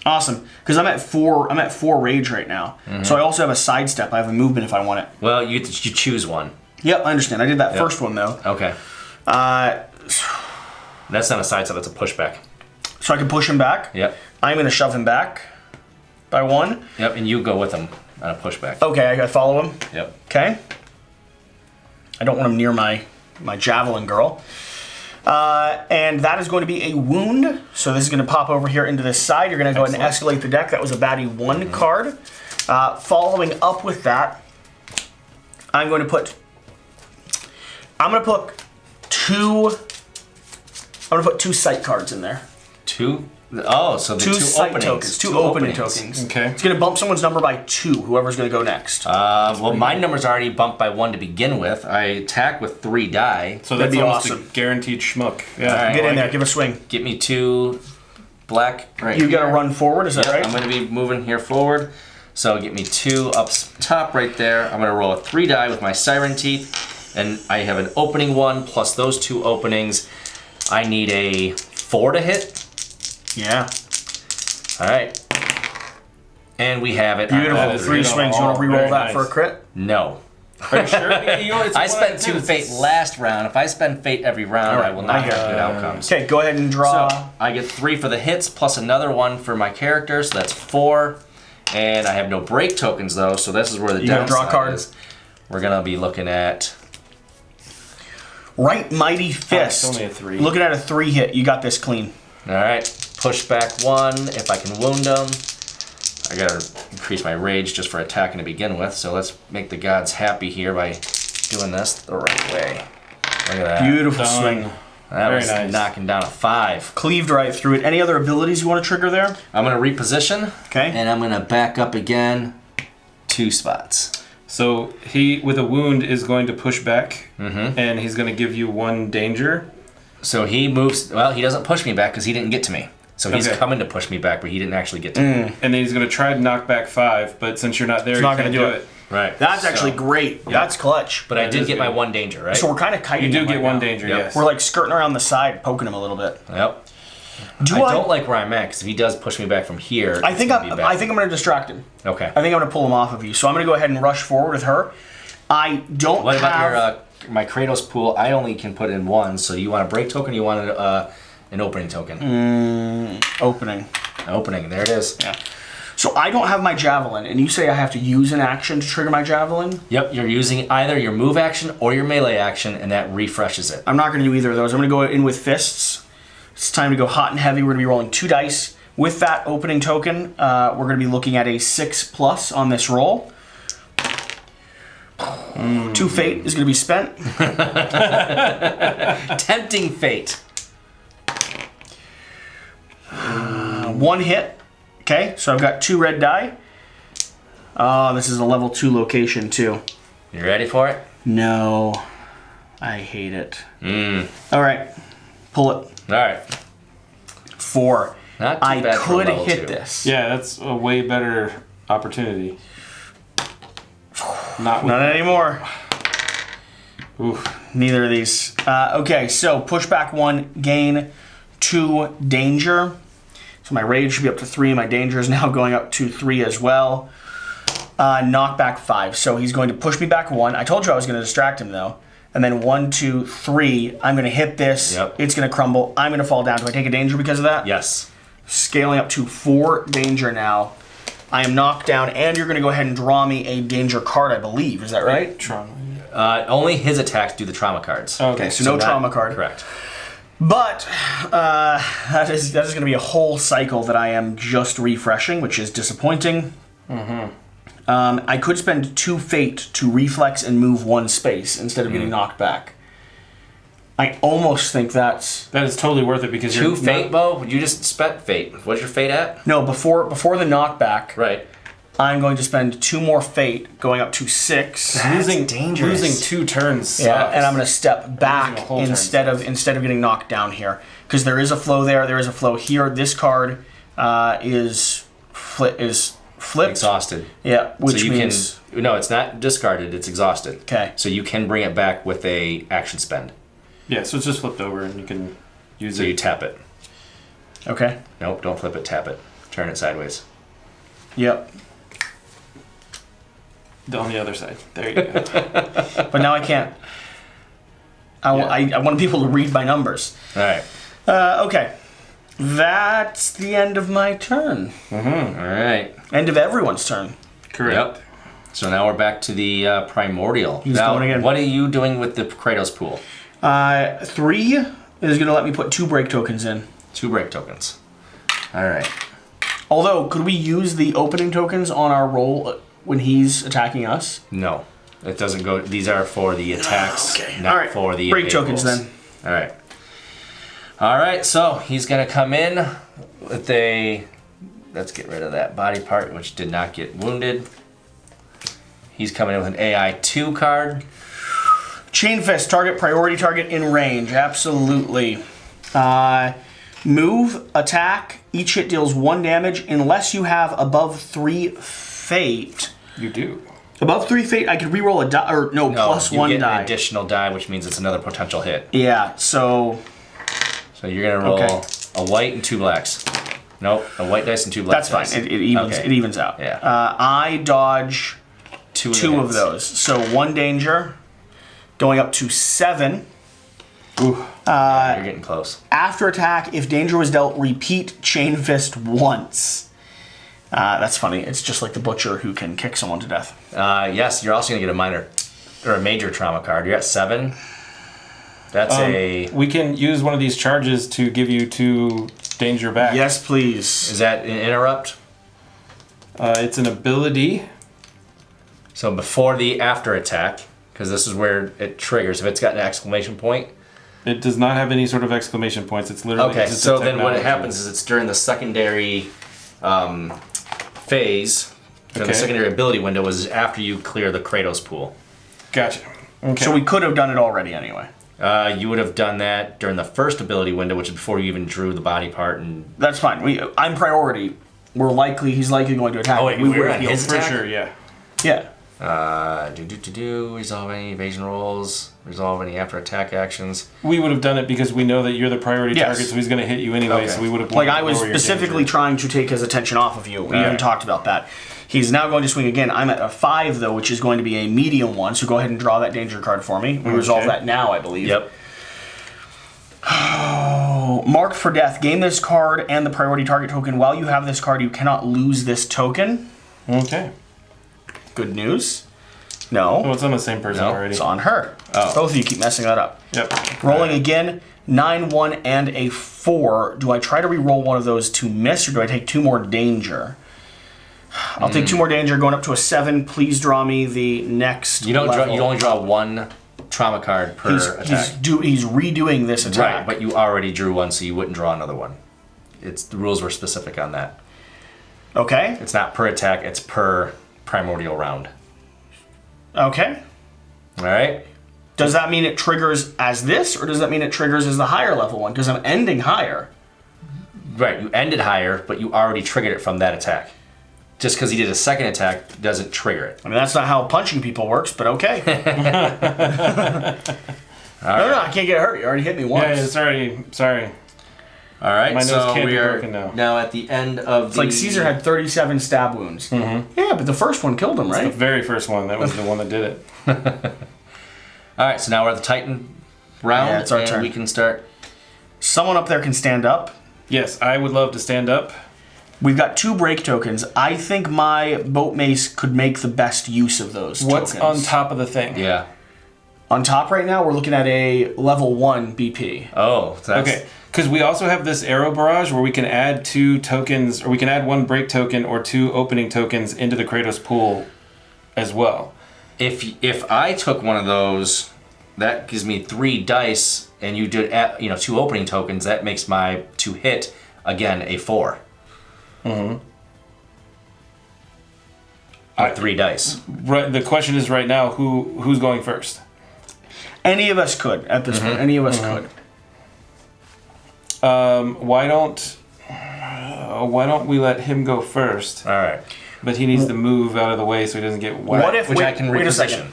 S1: Awesome. Because I'm at 4 rage right now. So I also have a sidestep. I have a movement if I want it.
S3: Well, you choose one.
S1: Yep, I understand. I did that first one though.
S3: Okay. That's not a sidestep, that's a pushback.
S1: So I can push him back.
S3: Yep.
S1: I'm going to shove him back by 1.
S3: Yep, and you go with him on a pushback.
S1: Okay, I got to follow him.
S3: Yep.
S1: Okay. I don't want him near my javelin girl. And that is going to be a wound. So this is going to pop over here into this side. You're going to go ahead and escalate the deck. That was a baddie 1 card. Following up with that, I'm going to put 2 sight cards in there.
S3: 2? Oh, so the
S1: 2
S3: two
S1: sight
S3: openings.
S1: tokens. 2 opening tokens.
S2: Okay.
S1: It's going to bump someone's number by 2, whoever's going to go next.
S3: Well, my number's already bumped by 1 to begin with. I attack with 3 die.
S2: So
S1: That'd
S2: that's
S1: be
S2: almost
S1: awesome.
S2: a guaranteed schmuck. Yeah.
S3: All right.
S1: Get in there, give a swing.
S3: Get me 2 black right
S1: You
S3: here.
S1: got to run forward, is that right?
S3: I'm going to be moving here forward. So get me 2 up top right there. I'm going to roll a 3 die with my Siren Teeth. And I have an opening 1 plus those 2 openings. I need a 4 to hit.
S1: Yeah.
S3: All right. And we have it.
S1: Beautiful. 3 swings. You want to re-roll that for a crit?
S3: No.
S2: Are you sure?
S3: I spent 2 fate last round. If I spend fate every round, I will not have good outcomes.
S1: Okay, go ahead and draw.
S3: So I get 3 for the hits plus another 1 for my character, so that's 4. And I have no break tokens though, so this is where the
S1: You gotta draw
S3: downside
S1: a card.
S3: is. We're gonna be looking at
S1: Right Mighty Fist.
S2: it's only a 3.
S1: Looking at a 3 hit. You got this clean.
S3: all right. Push back 1 if I can wound them. I gotta increase my rage just for attacking to begin with. So let's make the gods happy here by doing this the right way. Look at that.
S1: Beautiful
S2: Done.
S1: swing.
S3: That
S2: Very
S3: was
S2: nice.
S3: knocking down a 5.
S1: Cleaved right through it. Any other abilities you want to trigger there?
S3: I'm gonna reposition.
S1: Okay.
S3: And I'm gonna back up again 2 spots.
S2: So he, with a wound, is going to push back, and he's going to give you 1 danger.
S3: So he moves. Well, he doesn't push me back because he didn't get to me. So he's
S2: Okay.
S3: coming to push me back, but he didn't actually get to me.
S2: And then he's going to try to knock back 5, but since you're not there,
S1: He's
S2: you
S1: not
S2: can't
S1: gonna
S2: do
S1: do
S2: it.
S3: Right.
S1: That's actually great. That's clutch.
S3: But I
S2: That
S3: did
S2: is
S3: get my
S2: good.
S3: 1 danger, right?
S1: So we're kind of kiting
S2: You do
S1: him
S2: get
S1: right
S2: 1
S1: now.
S2: danger,
S3: Yep.
S2: yes.
S1: We're like skirting around the side, poking him a little bit.
S3: Yep.
S1: Do
S3: I don't like where I'm at, because if he does push me back from here,
S1: I think I'm going to distract him.
S3: Okay.
S1: I think I'm going to pull him off of you. So I'm going to go ahead and rush forward with her. I don't
S3: What
S1: have...
S3: about your my Kratos pool? I only can put in one, so you want a break token or you want an opening token?
S1: Opening.
S3: Opening, there it is.
S1: Yeah. So I don't have my javelin, and you say I have to use an action to trigger my javelin?
S3: Yep, you're using either your move action or your melee action, and that refreshes it.
S1: I'm not going to do either of those. I'm going to go in with fists. It's time to go hot and heavy. We're going to be rolling 2 dice. With that opening token, we're going to be looking at a 6+ on this roll. 2 fate is going to be spent.
S3: Tempting fate.
S1: 1 hit. Okay, so I've got 2 red die. Oh, this is a level 2 location too.
S3: You ready for it?
S1: No. I hate it. All right. Pull it.
S3: All right.
S1: 4.
S3: Not too
S1: I
S3: bad for
S1: could
S3: level
S1: hit
S3: 2.
S1: this.
S2: Yeah, that's a way better opportunity. Not
S1: anymore.
S2: Oof.
S1: Neither of these. Okay, so push back 1, gain 2 danger. So my rage should be up to 3. My danger is now going up to 3 as well. Knockback 5. So he's going to push me back 1. I told you I was going to distract him though. And then 1, 2, 3. I'm going to hit this.
S3: Yep.
S1: It's going to crumble. I'm going to fall down. Do I take a danger because of that?
S3: Yes.
S1: Scaling up to 4 danger now. I am knocked down, and you're going to go ahead and draw me a danger card, I believe. Is that right?
S2: Trauma.
S3: Only his attacks do the trauma cards.
S1: Okay, so no trauma card.
S3: Correct.
S1: But that is going to be a whole cycle that I am just refreshing, which is disappointing. I could spend 2 fate to reflex and move 1 space instead of getting knocked back. I almost think
S2: that is totally worth it because
S3: 2 fate, Bo? You just spent fate. What's your fate at?
S1: No, before the knockback,
S3: Right.
S1: I'm going to spend 2 more fate, going up to 6.
S2: losing
S3: dangerous.
S2: Losing 2 turns. Sucks.
S1: Yeah, and I'm going to step back
S2: a whole turn
S1: instead of getting knocked down here, because there is a flow there. There is a flow here. This card is flipped.
S3: Exhausted.
S1: Yeah, which
S3: so you
S1: means
S3: can. No, it's not discarded. It's exhausted.
S1: Okay.
S3: So you can bring it back with a action spend.
S2: Yeah, so it's just flipped over and you can use
S3: So
S2: it.
S3: you tap it.
S1: okay.
S3: Nope, don't flip it. Tap it. Turn it sideways.
S1: Yep.
S2: On the other side. There you go.
S1: But now I can't. I want people to read my numbers.
S3: All right.
S1: Okay. That's the end of my turn.
S3: All right.
S1: End of everyone's turn.
S2: Correct.
S3: Yep. So now we're back to the Primordial.
S1: He's
S3: now,
S1: going again.
S3: what are you doing with the Kratos pool?
S1: 3 is going to let me put 2 break tokens in.
S3: 2 break tokens. All right.
S1: Although, could we use the opening tokens on our roll when he's attacking us?
S3: No, it doesn't go. These are for the attacks, not
S1: All right.
S3: for the
S1: break tokens
S3: enables.
S1: then.
S3: All right. All right. So he's gonna come in with a. Let's get rid of that body part, which did not get wounded. He's coming in with an AI 2 card.
S1: Chain Fist, target, priority target in range. Absolutely. Move, attack. Each hit deals 1 damage unless you have above 3 fate.
S2: You do.
S1: Above 3 fate, I could reroll a die, or no, plus
S3: you
S1: 1
S3: get
S1: die.
S3: an additional die, which means it's another potential hit.
S1: Yeah, so
S3: So you're gonna roll
S1: Okay.
S3: a white and 2 blacks. Nope, a white dice and 2 black
S1: that's fine.
S3: dice.
S1: It evens.
S3: Okay.
S1: It evens out.
S3: Yeah.
S1: I dodge 2 of
S3: hits.
S1: those. So 1 danger, going up to 7.
S2: Ooh.
S3: You're getting close.
S1: After attack, if danger was dealt, repeat Chain Fist once. That's funny. It's just like the Butcher who can kick someone to death.
S3: Yes, you're also gonna get a minor or a major trauma card. You're at 7. That's
S2: We can use one of these charges to give you 2 danger back.
S1: Yes, please.
S3: Is that an interrupt?
S2: It's an ability.
S3: So before the after attack, because this is where it triggers. If it's got an exclamation point.
S2: It does not have any sort of exclamation points. It's literally
S3: Okay,
S2: just a
S3: so then what
S2: technology.
S3: happens is it's during the secondary phase.
S2: Okay.
S3: The secondary ability window is after you clear the Kratos pool.
S2: Gotcha. Okay.
S1: So we could have done it already anyway.
S3: You would have done that during the first ability window, which is before you even drew the body part. And
S1: That's fine. I'm priority. He's likely going to attack.
S3: Oh, wait,
S1: we
S3: we're
S1: would
S3: at
S1: heal.
S3: his
S2: For
S3: attack?
S2: sure, yeah.
S1: Yeah.
S3: Resolve any evasion rolls. Resolve any after attack actions.
S2: We would have done it because we know that you're the priority
S1: Yes.
S2: target, so he's going to hit you anyway.
S1: Okay.
S2: So we would have.
S1: Like I was
S2: lower your
S1: specifically
S2: danger.
S1: trying to take his attention off of you. We even
S3: right.
S1: talked about that. He's now going to swing again. I'm at a 5 though, which is going to be a medium one. So go ahead and draw that danger card for me. We resolve that now, I believe.
S3: Yep.
S1: Marked for death. Gain this card and the priority target token. While you have this card, you cannot lose this token.
S2: Okay.
S1: Good news. No.
S2: Well, it's on the same person
S3: No,
S2: already.
S1: It's on her.
S3: Oh.
S1: Both of you keep messing that up.
S2: Yep.
S1: Rolling again. 9, 1, and a 4. Do I try to re-roll one of those to miss, or do I take 2 more danger? I'll take 2 more danger, going up to a 7. Please draw me the next
S3: You don't draw.
S1: level.
S3: You only draw 1 trauma card per attack.
S1: He's redoing this attack.
S3: Right, but you already drew one, so you wouldn't draw another one. The rules were specific on that.
S1: Okay.
S3: It's not per attack; it's per primordial round.
S1: Okay.
S3: All right.
S1: Does that mean it triggers as this, or does that mean it triggers as the higher level one? Because I'm ending higher.
S3: Right. You ended higher, but you already triggered it from that attack. Just because he did a second attack doesn't trigger it.
S1: I mean, that's not how punching people works, but okay. No, I can't get hurt. You already hit me once.
S2: Yeah, it's already. Sorry.
S3: All right.
S2: My nose
S3: so
S2: can't
S3: we
S2: be
S3: are
S2: broken now.
S3: at the end of
S1: It's like Caesar had 37 stab wounds. Mm-hmm. Yeah, but the first one killed him,
S2: The
S1: right?
S2: very first one. That was the one that did it.
S3: All right. So now we're at the Titan round,
S1: Yeah, it's our
S3: and
S1: turn.
S3: we can start.
S1: Someone up there can stand up.
S2: Yes, I would love to stand up.
S1: We've got 2 break tokens. I think my boat mace could make the best use of those
S2: What's
S1: tokens.
S2: on top of the thing?
S3: Yeah.
S1: On top right now, we're looking at a level 1 BP.
S3: Oh. So that's,
S2: Okay, because we also have this arrow barrage where we can add 2 tokens, or we can add 1 break token or 2 opening tokens into the Kratos pool as well.
S3: If I took one of those, that gives me 3 dice, and you did 2 opening tokens. That makes my to hit again a 4. Mm-hmm. 3 dice.
S2: Right. The question is right now, who's going first?
S1: Any of us could at this point. Any of us could.
S2: Why don't we let him go first?
S3: All right.
S2: But he needs to move out of the way so he doesn't get whacked.
S1: What if
S3: Which
S1: wait,
S3: I can
S1: wait a
S3: reposition.
S1: second.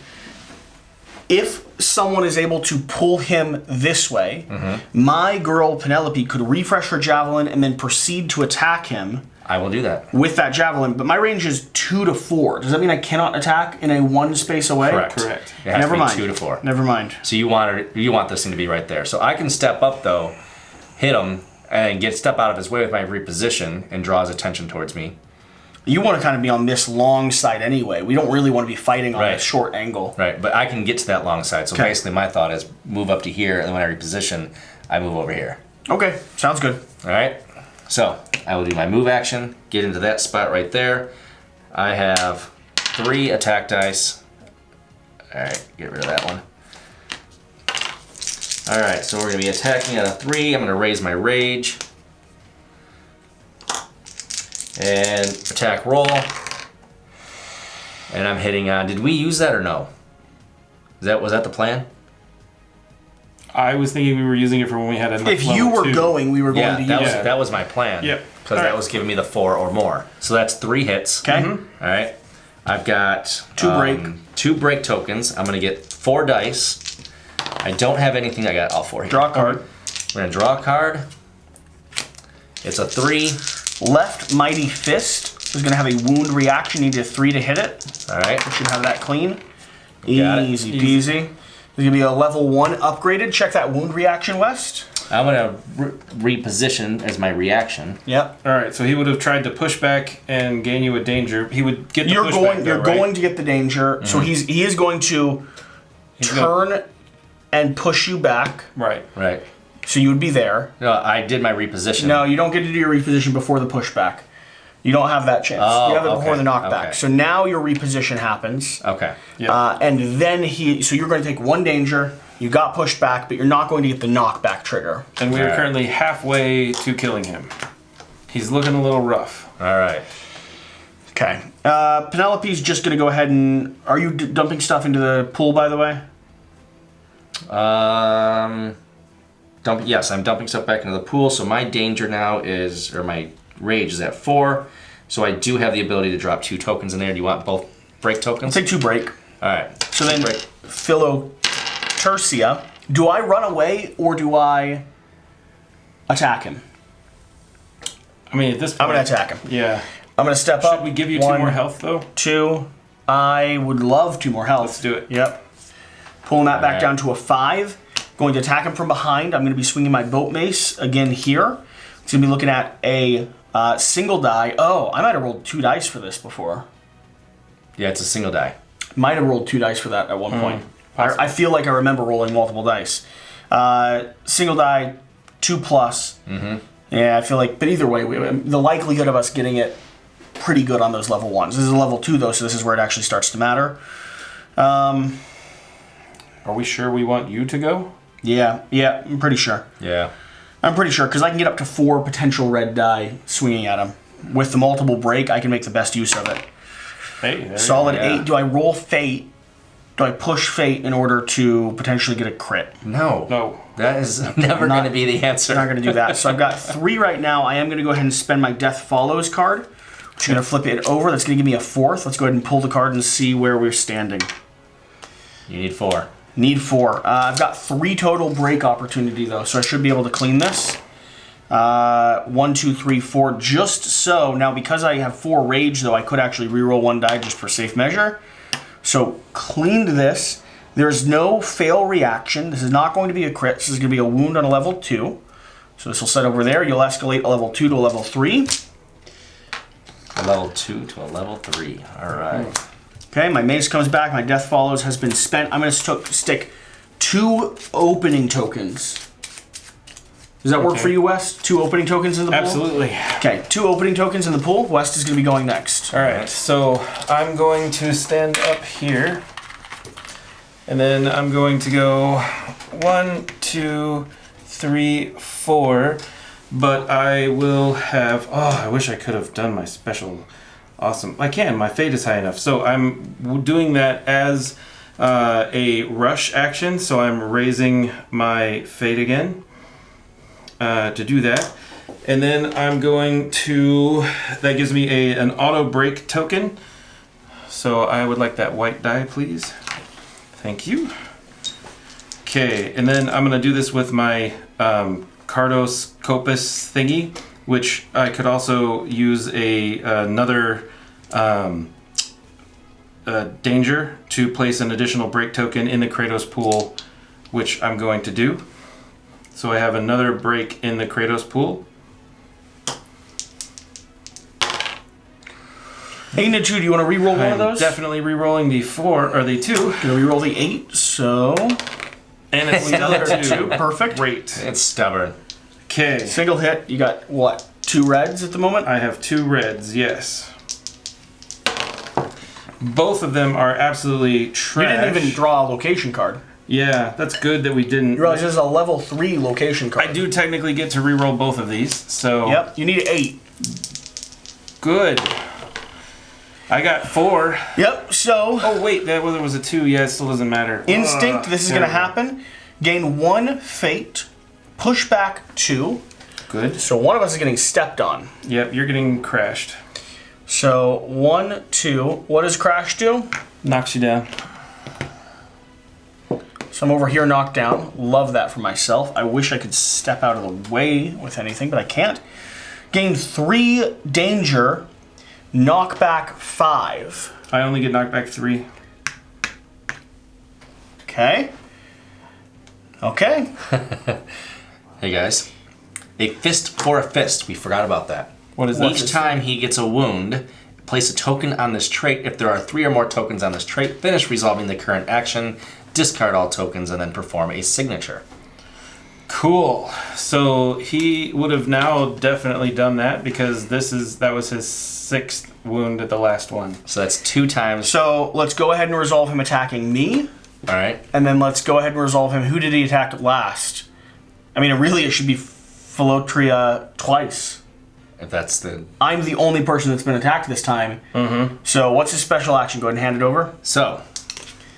S1: If someone is able to pull him this way, my girl Penelope could refresh her javelin and then proceed to attack him
S3: I will do that.
S1: with that javelin. But my range is 2 to 4. Does that mean I cannot attack in a 1 space away?
S3: Correct.
S2: Correct.
S3: It has
S1: Never
S3: to be
S1: mind.
S3: 2 to 4.
S1: Never mind.
S3: So you want this thing to be right there. So I can step up though, hit him, and step out of his way with my reposition and draw his attention towards me.
S1: You want to kind of be on this long side anyway. We don't really want to be fighting on a
S3: Right.
S1: short angle.
S3: Right, but I can get to that long side. So
S1: Okay.
S3: basically my thought is move up to here, and then when I reposition, I move over here.
S1: Okay, sounds good.
S3: All right? So I will do my move action, get into that spot right there. I have 3 attack dice. All right, get rid of that one. All right, so we're going to be attacking at a 3. I'm going to raise my rage. And attack roll. And I'm hitting on. Did we use that or no? Was that the plan?
S2: I was thinking we were using it for when we had a
S1: If you
S2: level
S1: were
S2: 2.
S1: going, we were going
S3: Yeah,
S1: to use
S3: that was
S2: Yeah.
S3: that was my plan.
S2: Yep.
S3: Because
S2: All
S3: that
S2: right.
S3: was giving me the 4 or more. So that's 3 hits.
S1: Okay.
S3: All right. I've got
S1: 2 break.
S3: 2 break tokens. I'm gonna get 4 dice. I don't have anything. I got all 4 here.
S1: Draw a card.
S3: We're gonna draw a card. It's a 3.
S1: Left Mighty Fist is going to have a wound reaction. Need a 3 to hit it.
S3: All right.
S1: Should have that clean.
S3: Got it.
S1: Easy peasy. There's going to be a level 1 upgraded. Check that wound reaction, West.
S3: I'm gonna reposition as my reaction.
S1: Yep.
S2: All right, so he would have tried to push back and gain you a danger. He would get the
S1: You're
S2: pushback,
S1: going.
S2: though,
S1: You're
S2: right?
S1: going to get the danger. So he is going to turn and push you back.
S2: Right.
S3: Right.
S1: So you would be there.
S3: No, I did my reposition.
S1: No, you don't get to do your reposition before the pushback. You don't have that chance.
S3: Oh,
S1: you have it before
S3: okay,
S1: the knockback.
S3: okay.
S1: So now your reposition happens.
S3: Okay.
S2: Yeah.
S1: And then so you're going to take 1 danger. You got pushed back, but you're not going to get the knockback trigger.
S2: And we are
S3: Alright.
S2: currently halfway to killing him. He's looking a little rough.
S3: All right.
S1: Okay. Penelope's just going to go ahead and... Are you dumping stuff into the pool, by the way?
S3: Yes, I'm dumping stuff back into the pool. So my danger now is, or my rage is at 4. So I do have the ability to drop 2 tokens in there. Do you want both break tokens?
S1: I'll take 2 break.
S3: All right.
S1: So then, Philotercia. Do I run away or do I attack him?
S2: I mean, at this point...
S1: I'm going to attack him.
S2: Yeah.
S1: I'm going to step up.
S2: Should we give you
S1: 1,
S2: 2 more health, though?
S1: 2. I would love 2 more health.
S2: Let's do it.
S1: Yep. Pulling that back
S3: right.
S1: down to a 5. Going to attack him from behind. I'm going to be swinging my boat mace again here. It's going to be looking at a single die. Oh, I might have rolled 2 dice for this before.
S3: Yeah, it's a single die.
S1: Might have rolled 2 dice for that at one point.
S2: possible.
S1: I feel like I remember rolling multiple dice. Single die, 2+. Mm-hmm. Yeah, I feel like, but either way, the likelihood of us getting it pretty good on those level 1s. This is a level 2 though, so this is where it actually starts to matter.
S2: Are we sure we want you to go?
S1: Yeah, I'm pretty sure.
S3: Yeah.
S1: I'm pretty sure, because I can get up to 4 potential red die swinging at him. With the multiple break, I can make the best use of it.
S2: Hey, there
S1: Solid
S2: you go.
S1: 8. Do I roll Fate? Do I push Fate in order to potentially get a crit?
S3: No.
S2: No.
S3: That is never going to be the answer.
S1: I'm not going to do that. So I've got 3 right now. I am going to go ahead and spend my Death Follows card. Which I'm going to flip it over. That's going to give me a 4th. Let's go ahead and pull the card and see where we're standing.
S3: You need 4.
S1: Need 4. I've got 3 total break opportunity though, so I should be able to clean this. 1, 2, 3, 4, just so. Now because I have 4 rage though, I could actually reroll 1 die just for safe measure. So cleaned this. There's no fail reaction. This is not going to be a crit. This is going to be a wound on a level 2. So this will set over there. You'll escalate a level 2 to a level 3.
S3: A level 2 to a level 3. All right.
S1: Okay, my mace comes back. My Death Follows has been spent. I'm going to stick 2 opening tokens. Does that work for you, West? 2 opening tokens in the pool?
S2: Absolutely.
S1: Okay, 2 opening tokens in the pool. West is going to be going next.
S2: All right, so I'm going to stand up here, and then I'm going to go 1, 2, 3, 4, but I will have, I wish I could have done my special, awesome, I can, my fate is high enough, so I'm doing that as a rush action, so I'm raising my fate again to do that. And then I'm going to, that gives me an auto break token. So I would like that white die, please. Thank you. Okay, and then I'm going to do this with my Cardos Copus thingy, which I could also use another danger to place an additional break token in the Kratos pool, which I'm going to do. So I have another break in the Kratos pool.
S1: Hey, 2, do you want to re-roll one of those?
S2: Definitely re-rolling the 4 or the 2.
S1: Gonna re-roll the 8, so...
S2: And it's another 2.
S1: Perfect.
S2: Great.
S3: It's stubborn.
S2: Okay.
S1: Single hit, you got, what, 2 reds at the moment?
S2: I have 2 reds, yes. Both of them are absolutely trash.
S1: You didn't even draw a location card.
S2: Yeah, that's good that we didn't.
S1: You realize this is a level 3 location card.
S2: I do technically get to re-roll both of these, so...
S1: Yep, you need 8.
S2: Good. I got 4.
S1: Yep, so...
S2: Oh, wait, that was a 2. Yeah, it still doesn't matter.
S1: Instinct, this is going to
S2: terrible.
S1: happen. Gain 1 fate, push back 2.
S2: Good.
S1: So one of us is getting stepped on.
S2: Yep, you're getting crashed.
S1: So 1, 2. What does crash do?
S2: Knocks you down.
S1: So I'm over here knocked down. Love that for myself. I wish I could step out of the way with anything, but I can't. Gain 3 danger, knock back 5.
S2: I only get knocked back 3.
S1: Okay. Okay.
S3: Hey guys. A fist for a fist. We forgot about that.
S2: What is that?
S3: Each time he gets a wound, place a token on this trait. If there are 3 or more tokens on this trait, finish resolving the current action, discard all tokens, and then perform a signature.
S2: Cool. So he would have now definitely done that because that was his 6th wound at the last one.
S3: So that's 2 times.
S1: So let's go ahead and resolve him attacking me.
S3: All right.
S1: And then let's go ahead and resolve him. Who did he attack last? I mean, it should be Philotercia twice.
S3: If that's the...
S1: I'm the only person that's been attacked this time.
S2: Mm-hmm.
S1: So what's his special action? Go ahead and hand it over.
S3: So,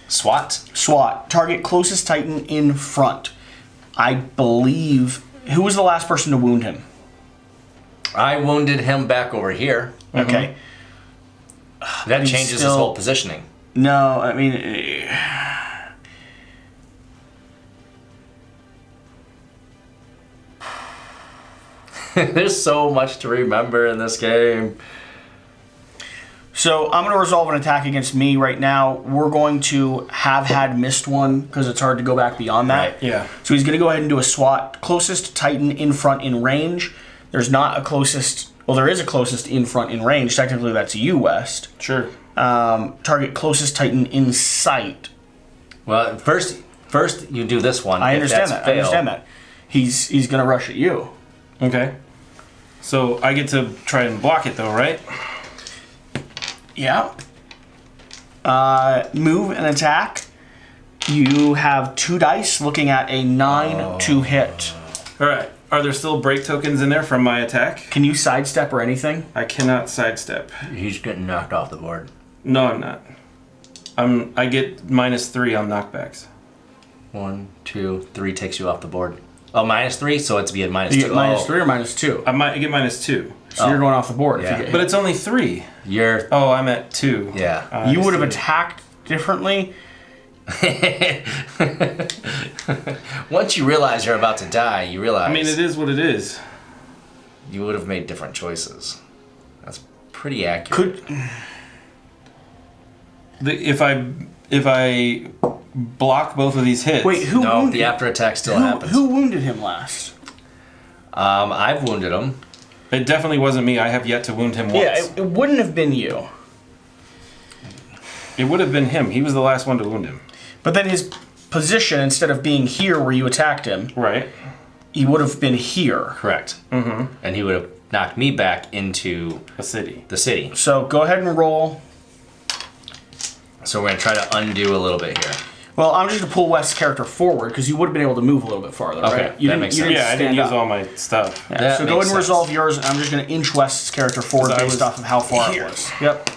S3: SWAT.
S1: SWAT. Target closest Titan in front. I believe... Who was the last person to wound him?
S3: I wounded him back over here.
S1: Okay.
S3: That
S1: he's
S3: changes his
S1: still-
S3: whole positioning.
S1: No, I mean...
S3: There's so much to remember in this game.
S1: So I'm going to resolve an attack against me right now. We're going to have had missed one because it's hard to go back beyond that.
S3: Right.
S2: Yeah.
S1: So he's going to go ahead and do a SWAT. Closest Titan in front in range. There's not a closest... Well, there is a closest in front in range. Technically, that's you, West.
S2: Sure.
S1: Target closest Titan in sight.
S3: Well, first you do this one.
S1: I
S3: If
S1: understand
S3: that's
S1: that.
S3: fail-
S1: I understand that. He's going to rush at you.
S2: Okay. So I get to try and block it though, right?
S1: Yeah. Move and attack. You have 2 dice looking at a 9 to hit.
S2: All right. Are there still break tokens in there from my attack?
S1: Can you sidestep or anything?
S2: I cannot sidestep.
S3: He's getting knocked off the board.
S2: No, I'm not. I get -3 on knockbacks.
S3: 1, 2, 3 takes you off the board. Oh, -3, so it's be a -2.
S1: You get -3
S3: Oh,
S1: or -2.
S2: I might get -2.
S1: So you're going off the board.
S3: Yeah.
S1: If you get
S2: But
S1: hit.
S2: it's only 3.
S3: You're
S2: Oh, I'm at 2.
S3: yeah.
S1: You would have
S2: see.
S1: attacked differently.
S3: Once you realize you're about to die, you realize
S2: I mean, it is what it is.
S3: you would have made different choices. That's pretty accurate.
S2: If I block both of these hits.
S1: Wait, who
S3: No,
S1: wounded?
S3: the after attack still happens.
S1: Who wounded him last?
S3: I've wounded him.
S2: It definitely wasn't me. I have yet to wound him once.
S1: Yeah, it wouldn't have been you.
S2: It would have been him. He was the last one to wound him.
S1: But then his position, instead of being here where you attacked him,
S2: Right.
S1: he would have been here.
S3: Correct. Mm-hmm. And he would have knocked me back into
S2: A city.
S3: the city.
S1: So go ahead and roll.
S3: So we're going to try to undo a little bit here.
S1: Well, I'm just going to pull West's character forward because you would have been able to move a little bit farther,
S3: Okay,
S1: right? You
S3: that
S1: didn't,
S3: makes
S1: you
S3: sense.
S1: didn't
S2: Yeah, I didn't
S1: stand
S2: use
S1: up.
S2: all my stuff.
S1: Yeah,
S3: That
S1: so go ahead
S3: makes
S1: and resolve
S3: sense.
S1: yours, and I'm just going to inch West's character forward
S2: 'Cause I
S1: based
S2: was
S1: off of how far
S2: here.
S1: it was. Yep.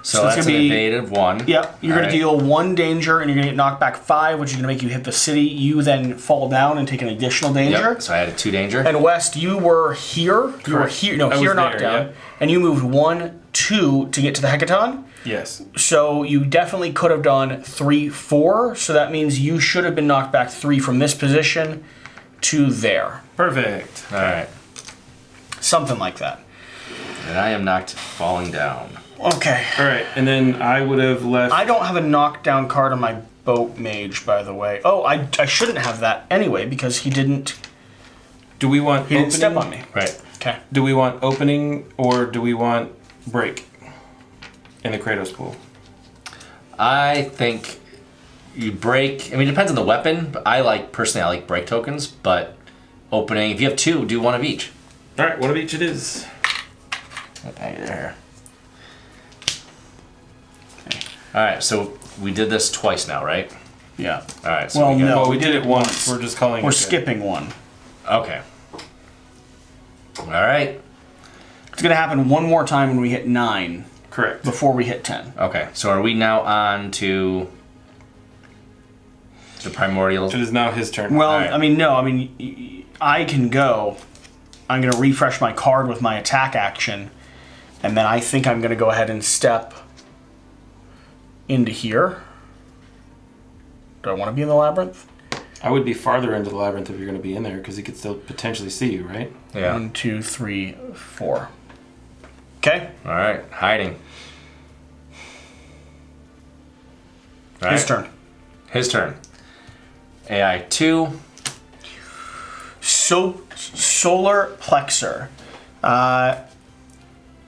S3: So
S1: it's
S3: that's
S1: gonna
S3: an
S1: be-
S3: evaded 1.
S1: Yep. You're going to deal 1 danger, and you're going to get knocked back 5, which is going to make you hit the city. You then fall down and take an additional danger.
S3: Yep. So I had a 2 danger.
S1: And West, you were here. You were
S2: Correct.
S1: here. No,
S2: I
S1: here
S2: was
S1: knocked
S2: there,
S1: down.
S2: yeah.
S1: And you moved 1, 2 to get to the Hecaton.
S2: Yes.
S1: So you definitely could have done 3, 4. So that means you should have been knocked back 3 from this position to there.
S2: Perfect.
S3: All right.
S1: Something like that.
S3: And I am knocked falling down.
S1: Okay.
S2: All right, and then I would have left.
S1: I don't have a knockdown card on my boat mage, by the way. Oh, I shouldn't have that anyway because he didn't
S2: Do we want opening?
S1: didn't step on me.
S3: Right.
S1: Okay.
S2: Do we want opening or do we want break in the Kratos pool?
S3: I think you break. I mean, it depends on the weapon. But I like break tokens. But opening, if you have 2, do 1 of each.
S2: All right, one of each it is.
S3: Okay, there. All right, so we did this twice now, right?
S1: Yeah.
S3: All right. So
S1: Well,
S3: we got,
S1: no.
S2: Well, we did it once. We're just calling
S1: We're
S2: it good.
S1: skipping 1.
S3: Okay. All right.
S1: It's going to happen 1 more time when we hit 9
S2: Correct.
S1: before we hit 10.
S3: Okay. So are we now on to the Primordials?
S2: It is now his turn.
S1: Well,
S3: All right.
S1: I mean, no. I mean, I can go. I'm going to refresh my card with my attack action. And then I think I'm going to go ahead and step into here. Do I want to be in the labyrinth?
S2: I would be farther into the labyrinth if you're going to be in there because he could still potentially see you, right?
S3: Yeah.
S1: 1, 2, 3, 4. Okay.
S3: All right. Hiding. All
S1: His
S3: right.
S1: turn.
S3: His turn. AI 2.
S1: So, solar plexer.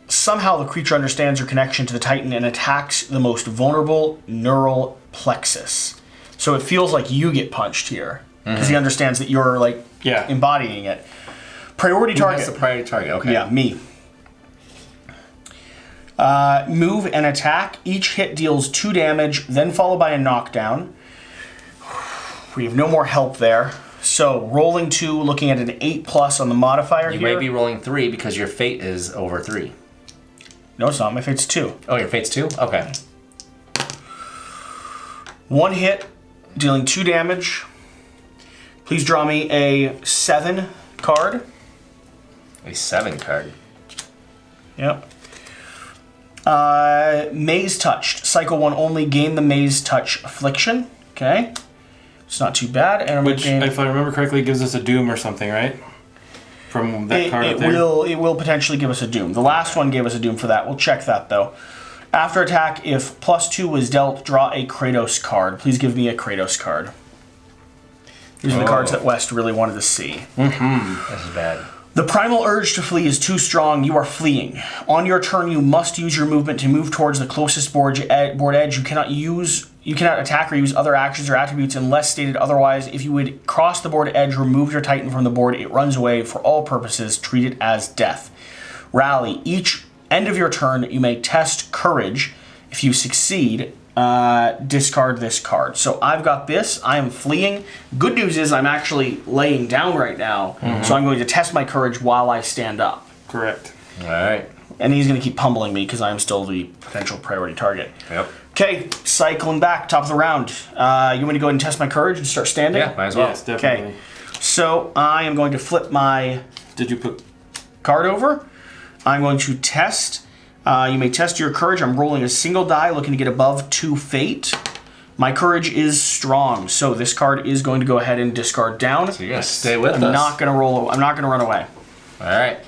S1: Somehow the creature understands your connection to the Titan and attacks the most vulnerable neural plexus. So it feels like you get punched here because he understands that you're like
S2: Yeah.
S1: embodying it. Priority target.
S3: That's the priority target. Okay.
S1: Yeah, me. Move and attack. Each hit deals 2 damage, then followed by a knockdown. We have no more help there. So rolling 2, looking at an 8+ on the modifier
S3: You
S1: here.
S3: may be rolling 3 because your fate is over 3.
S1: No, it's not. My fate's 2.
S3: Oh, your fate's 2? Okay.
S1: 1 hit, dealing 2 damage. Please draw me a 7 card.
S3: A 7 card.
S1: Yep. Maze Touched. Cycle 1 only. Gain the Maze Touch Affliction. Okay. It's not too bad. And
S2: Which, if I remember correctly, gives us a doom or something, right? From that card up there.
S1: It will potentially give us a doom. The last one gave us a doom for that. We'll check that, though. After attack, if +2 was dealt, draw a Kratos card. Please give me a Kratos card. These are the cards that West really wanted to see.
S3: This is bad.
S1: The primal urge to flee is too strong. You are fleeing. On your turn, you must use your movement to move towards the closest board edge. You cannot attack or use other actions or attributes unless stated otherwise. If you would cross the board edge, remove your Titan from the board. It runs away. For all purposes, treat it as death. Rally. Each end of your turn, you may test courage. If you succeed, discard this card. So I've got this. I am fleeing. Good news is I'm actually laying down right now. So I'm going to test my courage while I stand up.
S2: Correct.
S3: All right.
S1: And he's going to keep pummeling me because I'm still the potential priority target.
S3: Yep.
S1: Okay, cycling back, top of the round. You want me to go ahead and test my courage and start standing?
S3: Yeah, might as well.
S2: Yes, definitely.
S1: Okay, so I am going to flip my
S2: Did you put...
S1: card over. I'm going to test. You may test your courage. I'm rolling a single die, looking to get above 2 fate. My courage is strong, so this card is going to go ahead and discard down.
S3: So you're going to stay with
S1: I'm
S3: us.
S1: not going to roll. I'm not going to run away.
S3: All right.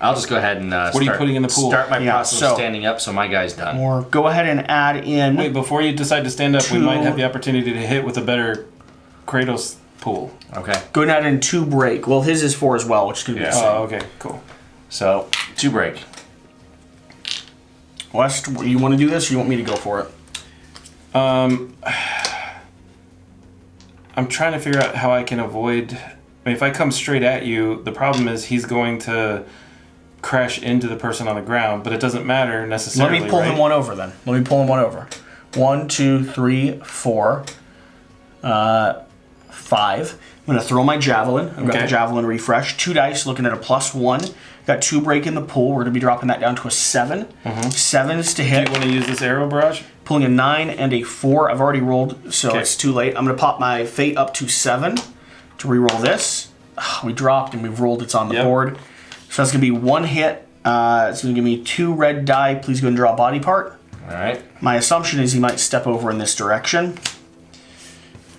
S3: I'll just go ahead and
S2: What are you putting in the pool?
S3: Start my
S1: Yeah,
S3: process
S1: so-
S3: of standing up, so my guy's done.
S1: Or go ahead and add in.
S2: Wait, before you decide to stand up, we
S1: Two.
S2: might have the opportunity to hit with a better Kratos pool.
S3: Okay.
S1: Go ahead and add in 2 break. Well, his is 4 as well, which is going to be the same.
S2: Oh, okay, cool.
S3: So, 2 break.
S1: West, you want to do this or you want me to go for it?
S2: I'm trying to figure out how I can avoid... I mean, if I come straight at you, the problem is he's going to crash into the person on the ground, but it doesn't matter necessarily,
S1: Let me pull
S2: right?
S1: him one over then. Let me pull him one over. 1, 2, 3, 4, 5. I'm going to throw my javelin. I've got
S2: Okay.
S1: the javelin refresh. 2 dice, looking at a +1. Got 2 break in the pool. We're going to be dropping that down to a 7. 7s to
S2: Do
S1: hit.
S2: you want to use this arrow barrage?
S1: Pulling a 9 and a 4. I've already rolled, so
S2: Okay.
S1: it's too late. I'm going to pop my fate up to 7 to re-roll this. We dropped and we've rolled. It's on the
S2: Yep.
S1: board. So that's going to be 1 hit. It's going to give me 2 red die. Please go and draw a body part.
S3: All right.
S1: My assumption is he might step over in this direction.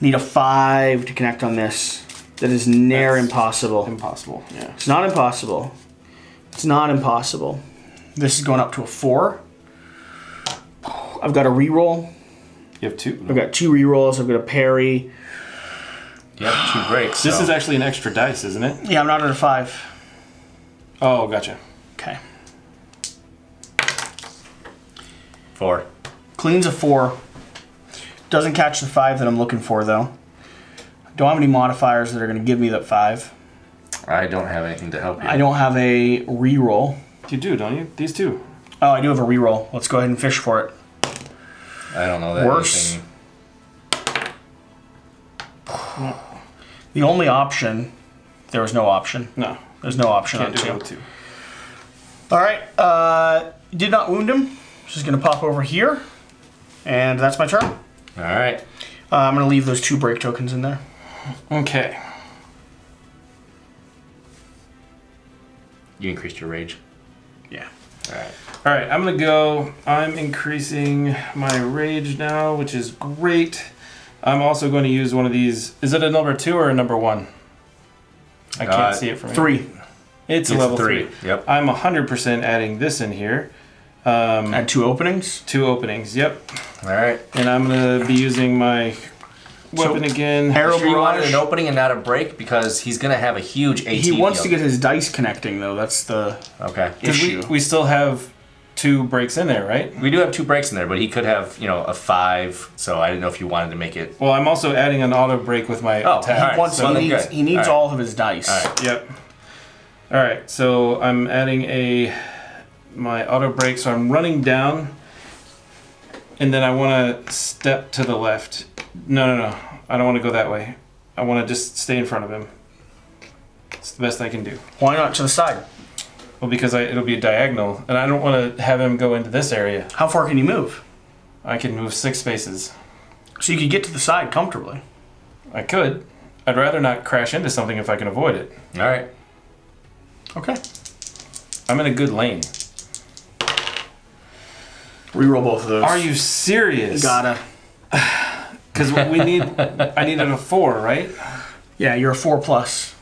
S1: Need a 5 to connect on this. That is near impossible.
S2: Impossible, yeah.
S1: It's not impossible. It's not impossible. This is going up to a 4. I've got a reroll.
S2: You have 2.
S1: I've got 2 rerolls. I've got a parry.
S3: You have 2 breaks.
S2: This
S3: so-
S2: is actually an extra dice, isn't it?
S1: Yeah, I'm not at a 5.
S2: Oh, gotcha.
S1: Okay.
S3: 4.
S1: Cleans a 4. Doesn't catch the 5 that I'm looking for, though. Don't have any modifiers that are going to give me that 5.
S3: I don't have anything to help you.
S1: I don't have a reroll.
S2: You do, don't you? These 2.
S1: Oh, I do have a reroll. Let's go ahead and fish for it.
S3: I don't know that.
S1: Worse.
S3: anything-
S1: The only option... There was no option.
S2: No.
S1: There's no option
S2: Can't
S1: on
S2: do it
S1: 2.
S2: with 2.
S1: Alright, did not wound him. Just going to pop over here. And that's my turn.
S3: All right.
S1: I'm going to leave those 2 break tokens in there.
S2: Okay.
S3: You increased your rage.
S1: Yeah.
S3: All right.
S2: All right, I'm going to go. I'm increasing my rage now, which is great. I'm also going to use one of these. Is it a number 2 or a number 1? I can't see it from here.
S1: 3.
S2: It's a level 3.
S3: Yep.
S2: I'm 100% adding this in here.
S1: Add 2 openings.
S2: 2 openings, yep.
S3: All right.
S2: And I'm going to be using my weapon again.
S1: Arrow
S3: Sure you wanted
S1: barrage.
S3: an opening and not a break because he's gonna have a huge AT.
S1: He wants to
S3: field.
S1: get his dice connecting, though. That's the
S3: Okay.
S2: Because
S1: issue.
S2: we still have 2 breaks in there, right?
S3: We do have 2 breaks in there, but he could have, a 5. So I didn't know if you wanted to make it.
S2: Well, I'm also adding an auto break with my
S3: Oh,
S2: attack.
S3: all right.
S1: Once
S3: So then good.
S1: he needs
S3: All right.
S1: all of his dice.
S3: All right.
S2: Yep. All right, so I'm adding my auto break. So I'm running down, and then I want to step to the left. No. I don't want to go that way. I want to just stay in front of him. It's the best I can do.
S1: Why not to the side?
S2: Well, because it'll be a diagonal, and I don't want to have him go into this area.
S1: How far can you move?
S2: I can move 6 spaces.
S1: So you could get to the side comfortably.
S2: I could. I'd rather not crash into something if I can avoid it.
S3: All right.
S1: Okay.
S2: I'm in a good lane.
S1: Reroll both of those.
S2: Are you serious?
S1: Gotta.
S2: Because I needed a 4, right?
S1: Yeah, you're a 4+.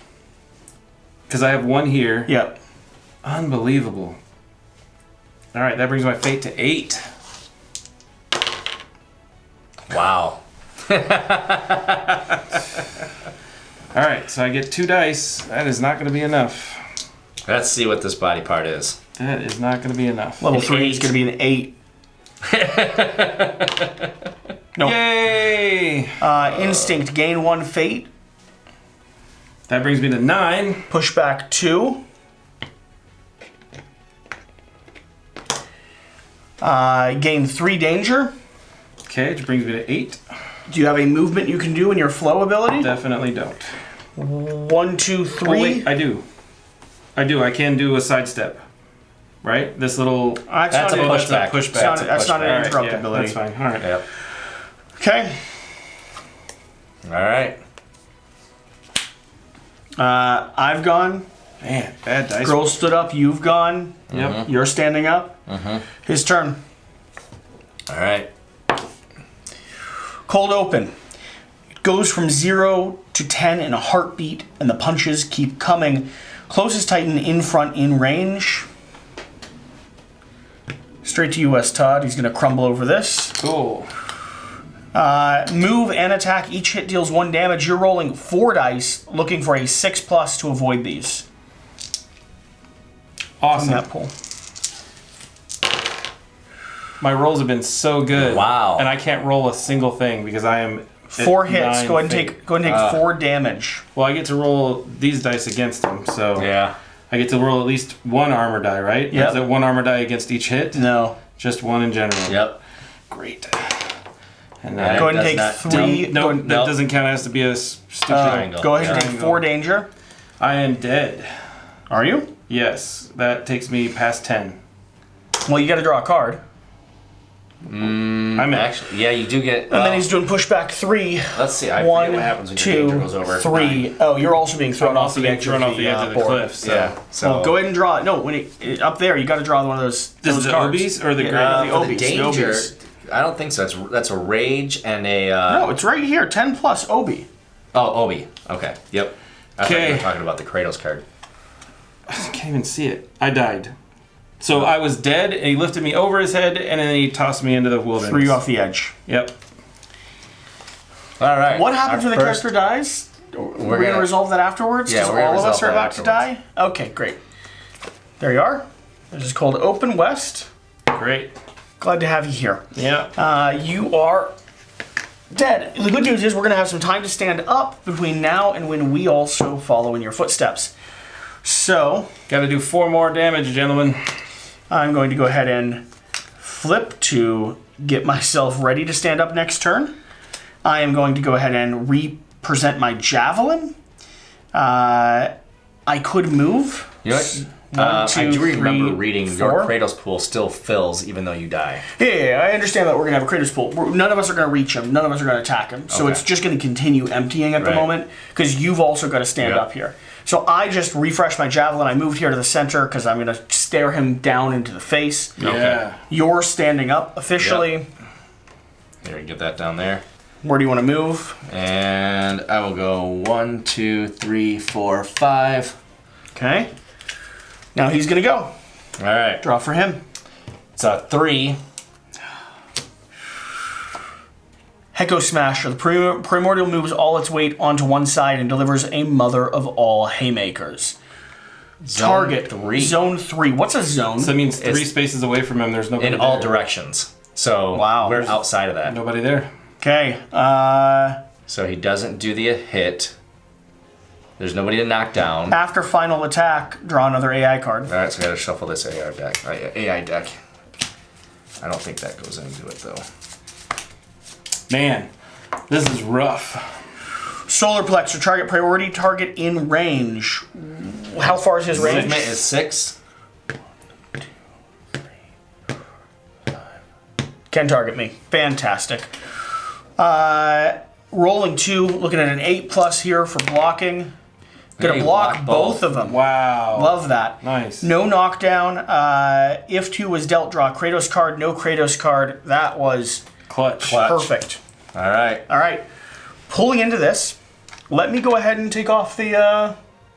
S2: Because I have 1 here.
S1: Yep.
S2: Unbelievable. All right, that brings my fate to 8.
S3: Wow.
S2: All right, so I get 2 dice. That is not going to be enough.
S3: Let's see what this body part is.
S2: That is not going to be enough.
S1: Level
S3: An
S1: 3 is
S3: 8.
S1: going to be an 8. Nope.
S2: Yay!
S1: Instinct, gain 1 fate.
S2: That brings me to 9.
S1: Push back 2. Gain 3 danger.
S2: Okay, which brings me to 8.
S1: Do you have a movement you can do in your flow ability?
S2: Definitely don't.
S1: 1, 2, 3.
S2: Oh, wait, I do. I can do a sidestep. Right? This little...
S3: That's a pushback.
S1: That's not an interrupt
S2: yeah,
S1: ability.
S2: that's fine. All right.
S3: Yep.
S1: Okay.
S3: All right.
S1: I've gone.
S2: Man, bad dice.
S1: Girl stood up. You've gone.
S2: Yep.
S1: You're standing up. His turn.
S3: All right.
S1: Cold open. It goes from 0 to 10 in a heartbeat, and the punches keep coming. Closest Titan in front in range. Straight to US Todd. He's going to crumble over this.
S2: Cool.
S1: Move and attack. Each hit deals 1 damage. You're rolling 4 dice, looking for a 6+ to avoid these.
S2: Awesome.
S1: From that pool.
S2: My rolls have been so good.
S3: Wow.
S2: And I can't roll a single thing because I am...
S1: 4 hits.
S2: 9
S1: Go ahead and
S2: fate.
S1: take 4 damage.
S2: Well, I get to roll these dice against them, so...
S3: Yeah.
S2: I get to roll at least 1 armor die, right?
S1: Yep.
S2: Is it 1 armor die against each hit?
S1: No.
S2: Just 1 in general.
S3: Yep.
S2: Great. And
S3: Yeah,
S1: Go ahead and take
S3: does not-
S1: 3.
S2: No,
S1: go,
S2: that
S3: Nope.
S2: doesn't count. It has to be a stupid
S3: Triangle.
S1: go ahead and take
S2: Triangle.
S1: 4 danger.
S2: I am dead.
S1: Are you?
S2: Yes, that takes me past 10.
S1: Well, you got to draw a card.
S2: I'm at
S3: Actually, yeah, you do get.
S1: And then he's doing pushback 3.
S3: Let's see. I
S1: 1,
S3: forget what happens when your danger
S1: 2,
S3: goes over
S1: 3.
S3: 9.
S1: Oh, you're also being thrown
S2: I'm
S1: off
S2: also
S1: the
S2: being
S1: edge
S2: thrown
S1: of
S2: off the edge of the
S1: board.
S2: cliff. So.
S3: Yeah. So
S1: Well, go ahead and draw it. No, when up there, you got to draw one of those.
S2: This
S1: those
S2: is the
S1: cards.
S2: Obies or the
S1: Yeah,
S2: Great?
S1: the
S3: for the
S1: Obies, the
S3: danger,
S1: Obies.
S3: I don't think so. That's a rage and a.
S1: No, it's right here. 10+ Obi.
S3: Oh, Obi. Okay. Yep. I thought you
S2: Okay.
S3: were talking about the Kratos card.
S2: I can't even see it. I died. So I was dead, and he lifted me over his head, and then he tossed me into the wilderness.
S1: Threw you off the edge.
S2: Yep.
S3: All right.
S1: What happens
S3: Our
S1: when the
S3: first-
S1: character dies? We're going to resolve that afterwards?
S3: Yeah,
S1: Because
S3: we're gonna
S1: all of us
S3: resolve
S1: are
S3: that
S1: about to die? Okay, great. There you are. This is called Open West.
S2: Great.
S1: Glad to have you here.
S2: Yeah.
S1: You are dead. The good news is we're going to have some time to stand up between now and when we also follow in your footsteps. So,
S2: Got to do 4 more damage, gentlemen.
S1: I'm going to go ahead and flip to get myself ready to stand up next turn. I am going to go ahead and represent my javelin. I could move.
S3: You know what?
S1: 1, 2,
S3: I do remember
S1: 3,
S3: reading
S1: 4.
S3: your Kratos pool still fills even though you die.
S1: Yeah, I understand that we're going to have a Kratos pool. None of us are going to reach him. None of us are going to attack him. So
S3: Okay.
S1: it's just going to continue emptying at the
S3: Right.
S1: moment because you've also got to stand
S3: Yep.
S1: up here. So I just refreshed my javelin. I moved here to the center because I'm going to stare him down into the face.
S2: Yeah.
S1: You're standing up officially.
S3: Here, get that down there.
S1: Where do you want to move?
S3: And I will go 1, 2, 3, 4, 5.
S1: Okay. Now he's going to go.
S3: All right.
S1: Draw for him.
S3: It's a 3.
S1: Heco Smasher. The Primordial moves all its weight onto one side and delivers a mother of all haymakers. Target.
S3: 3.
S1: Zone 3. What's a zone?
S2: So that means 3
S3: It's-
S2: spaces away from him, there's nobody
S3: In all
S2: there.
S3: directions. So
S1: Wow.
S3: we're outside of that.
S2: Nobody there.
S1: Okay.
S3: So he doesn't do the hit. There's nobody to knock down.
S1: After final attack, draw another AI card.
S3: All right, so I gotta shuffle this AI deck. AI deck. I don't think that goes into it though.
S2: Man, this is rough.
S1: Solar Plexer. Target priority. Target in range. How far is his range?
S3: Movement is 6.
S1: Can target me. Fantastic. Rolling 2. Looking at an 8+ here for blocking. Gonna
S3: Hey,
S1: block both of them.
S2: Wow.
S1: Love that.
S2: Nice.
S1: No knockdown. If 2 was dealt, draw a Kratos card. No Kratos card. That was
S2: Clutch.
S1: perfect.
S3: All right.
S1: All right. Pulling into this, let me go ahead and take off the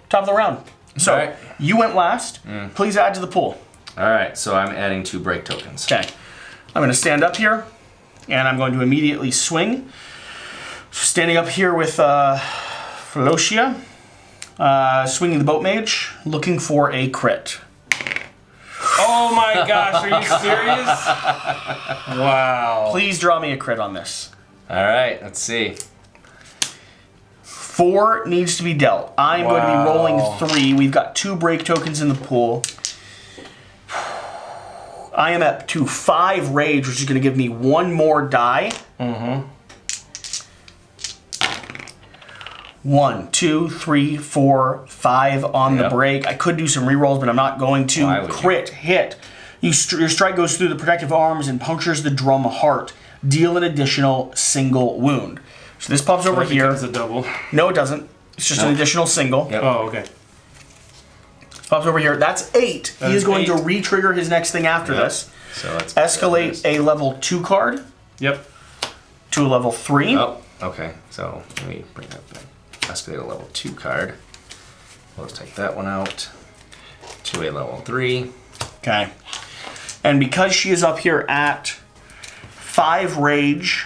S1: top of the round. So,
S3: All right.
S1: you went last. Please add to the pool.
S3: All right. So I'm adding 2 break tokens.
S1: Okay. I'm going to stand up here, and I'm going to immediately swing. So standing up here with Felocia, swinging the boat mage, looking for a crit.
S2: Oh my gosh, are you serious? Wow.
S1: Please draw me a crit on this.
S3: All right. Let's see.
S1: 4 needs to be dealt. I'm going to be
S2: Wow.
S1: rolling 3. We've got 2 break tokens in the pool. I am up to 5 rage, which is going to give me 1 more die. 1, 2, 3, 4, 5 on the
S3: Yep.
S1: break. I could do some rerolls, but I'm not going to.
S3: Why would you?
S1: Crit, hit. Your strike goes through the protective arms and punctures the drum heart. Deal an additional single wound. So this pops over
S2: That
S1: here.
S2: becomes a double.
S1: No, it doesn't. It's just an additional single.
S3: Yep.
S2: Oh, okay.
S1: Pops over here. That's 8.
S2: That
S1: He is
S2: is
S1: going
S2: 8.
S1: to re-trigger his next thing after
S3: Yep.
S1: this.
S3: So let's
S1: Escalate a level 2 card
S2: Yep.
S1: to a level 3.
S3: Oh, okay. So let me bring that back. Escalate a level 2 card. Let's take that one out. To a level 3.
S1: Okay. And because she is up here at 5 rage,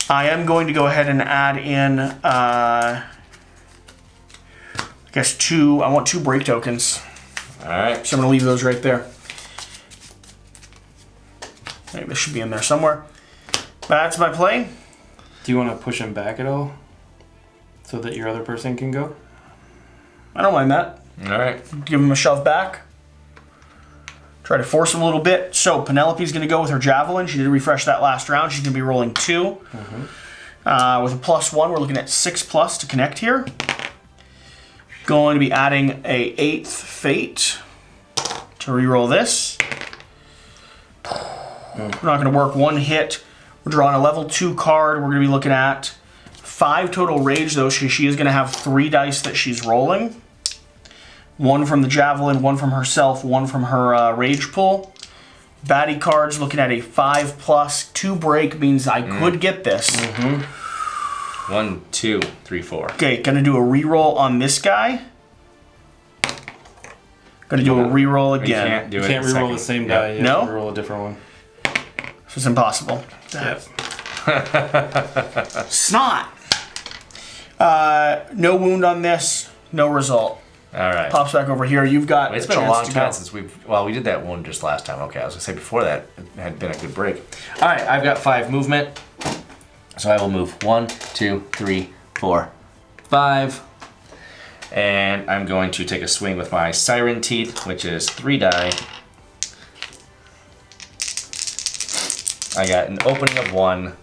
S1: I am going to go ahead and add in, I guess 2. I want 2 break tokens.
S3: All right.
S1: So I'm going to leave those right there. I think this should be in there somewhere. That's my play.
S2: Do you want to push him back at all? So that your other person can go?
S1: I don't mind that.
S3: All right.
S1: Give him a shove back. Try to force him a little bit. So Penelope's going to go with her javelin. She did refresh that last round. She's going to be rolling 2. With a +1, we're looking at 6+ to connect here. Going to be adding a 8th fate to reroll this. We're not going to work 1 hit. We're drawing a level 2 card. We're going to be looking at 5 total rage, though. She is going to have 3 dice that she's rolling. 1 from the javelin, 1 from herself, 1 from her rage pool. Baddie cards looking at a 5+. 2 break means I could get this.
S3: 1, 2, 3, 4.
S1: Okay, gonna do a reroll on this guy. Gonna do a reroll
S3: You
S1: again.
S3: can't do
S2: You
S3: it.
S2: can't reroll
S3: second.
S2: the same
S3: Yep.
S2: die. You
S1: No?
S2: have to reroll a different one.
S1: So it's impossible.
S2: Yep.
S1: Snot! No wound on this, no result.
S3: All right.
S1: Pops back over here. You've got
S3: It's
S1: a
S3: been a
S1: chance
S3: long
S1: to
S3: time
S1: go.
S3: since we did that one just last time. Okay, I was gonna say before that it had been a good break. All right, I've got 5 movement, so I will move 1, 2, 3, 4, 5, and I'm going to take a swing with my Siren Teeth, which is 3 die. I got an opening of 1,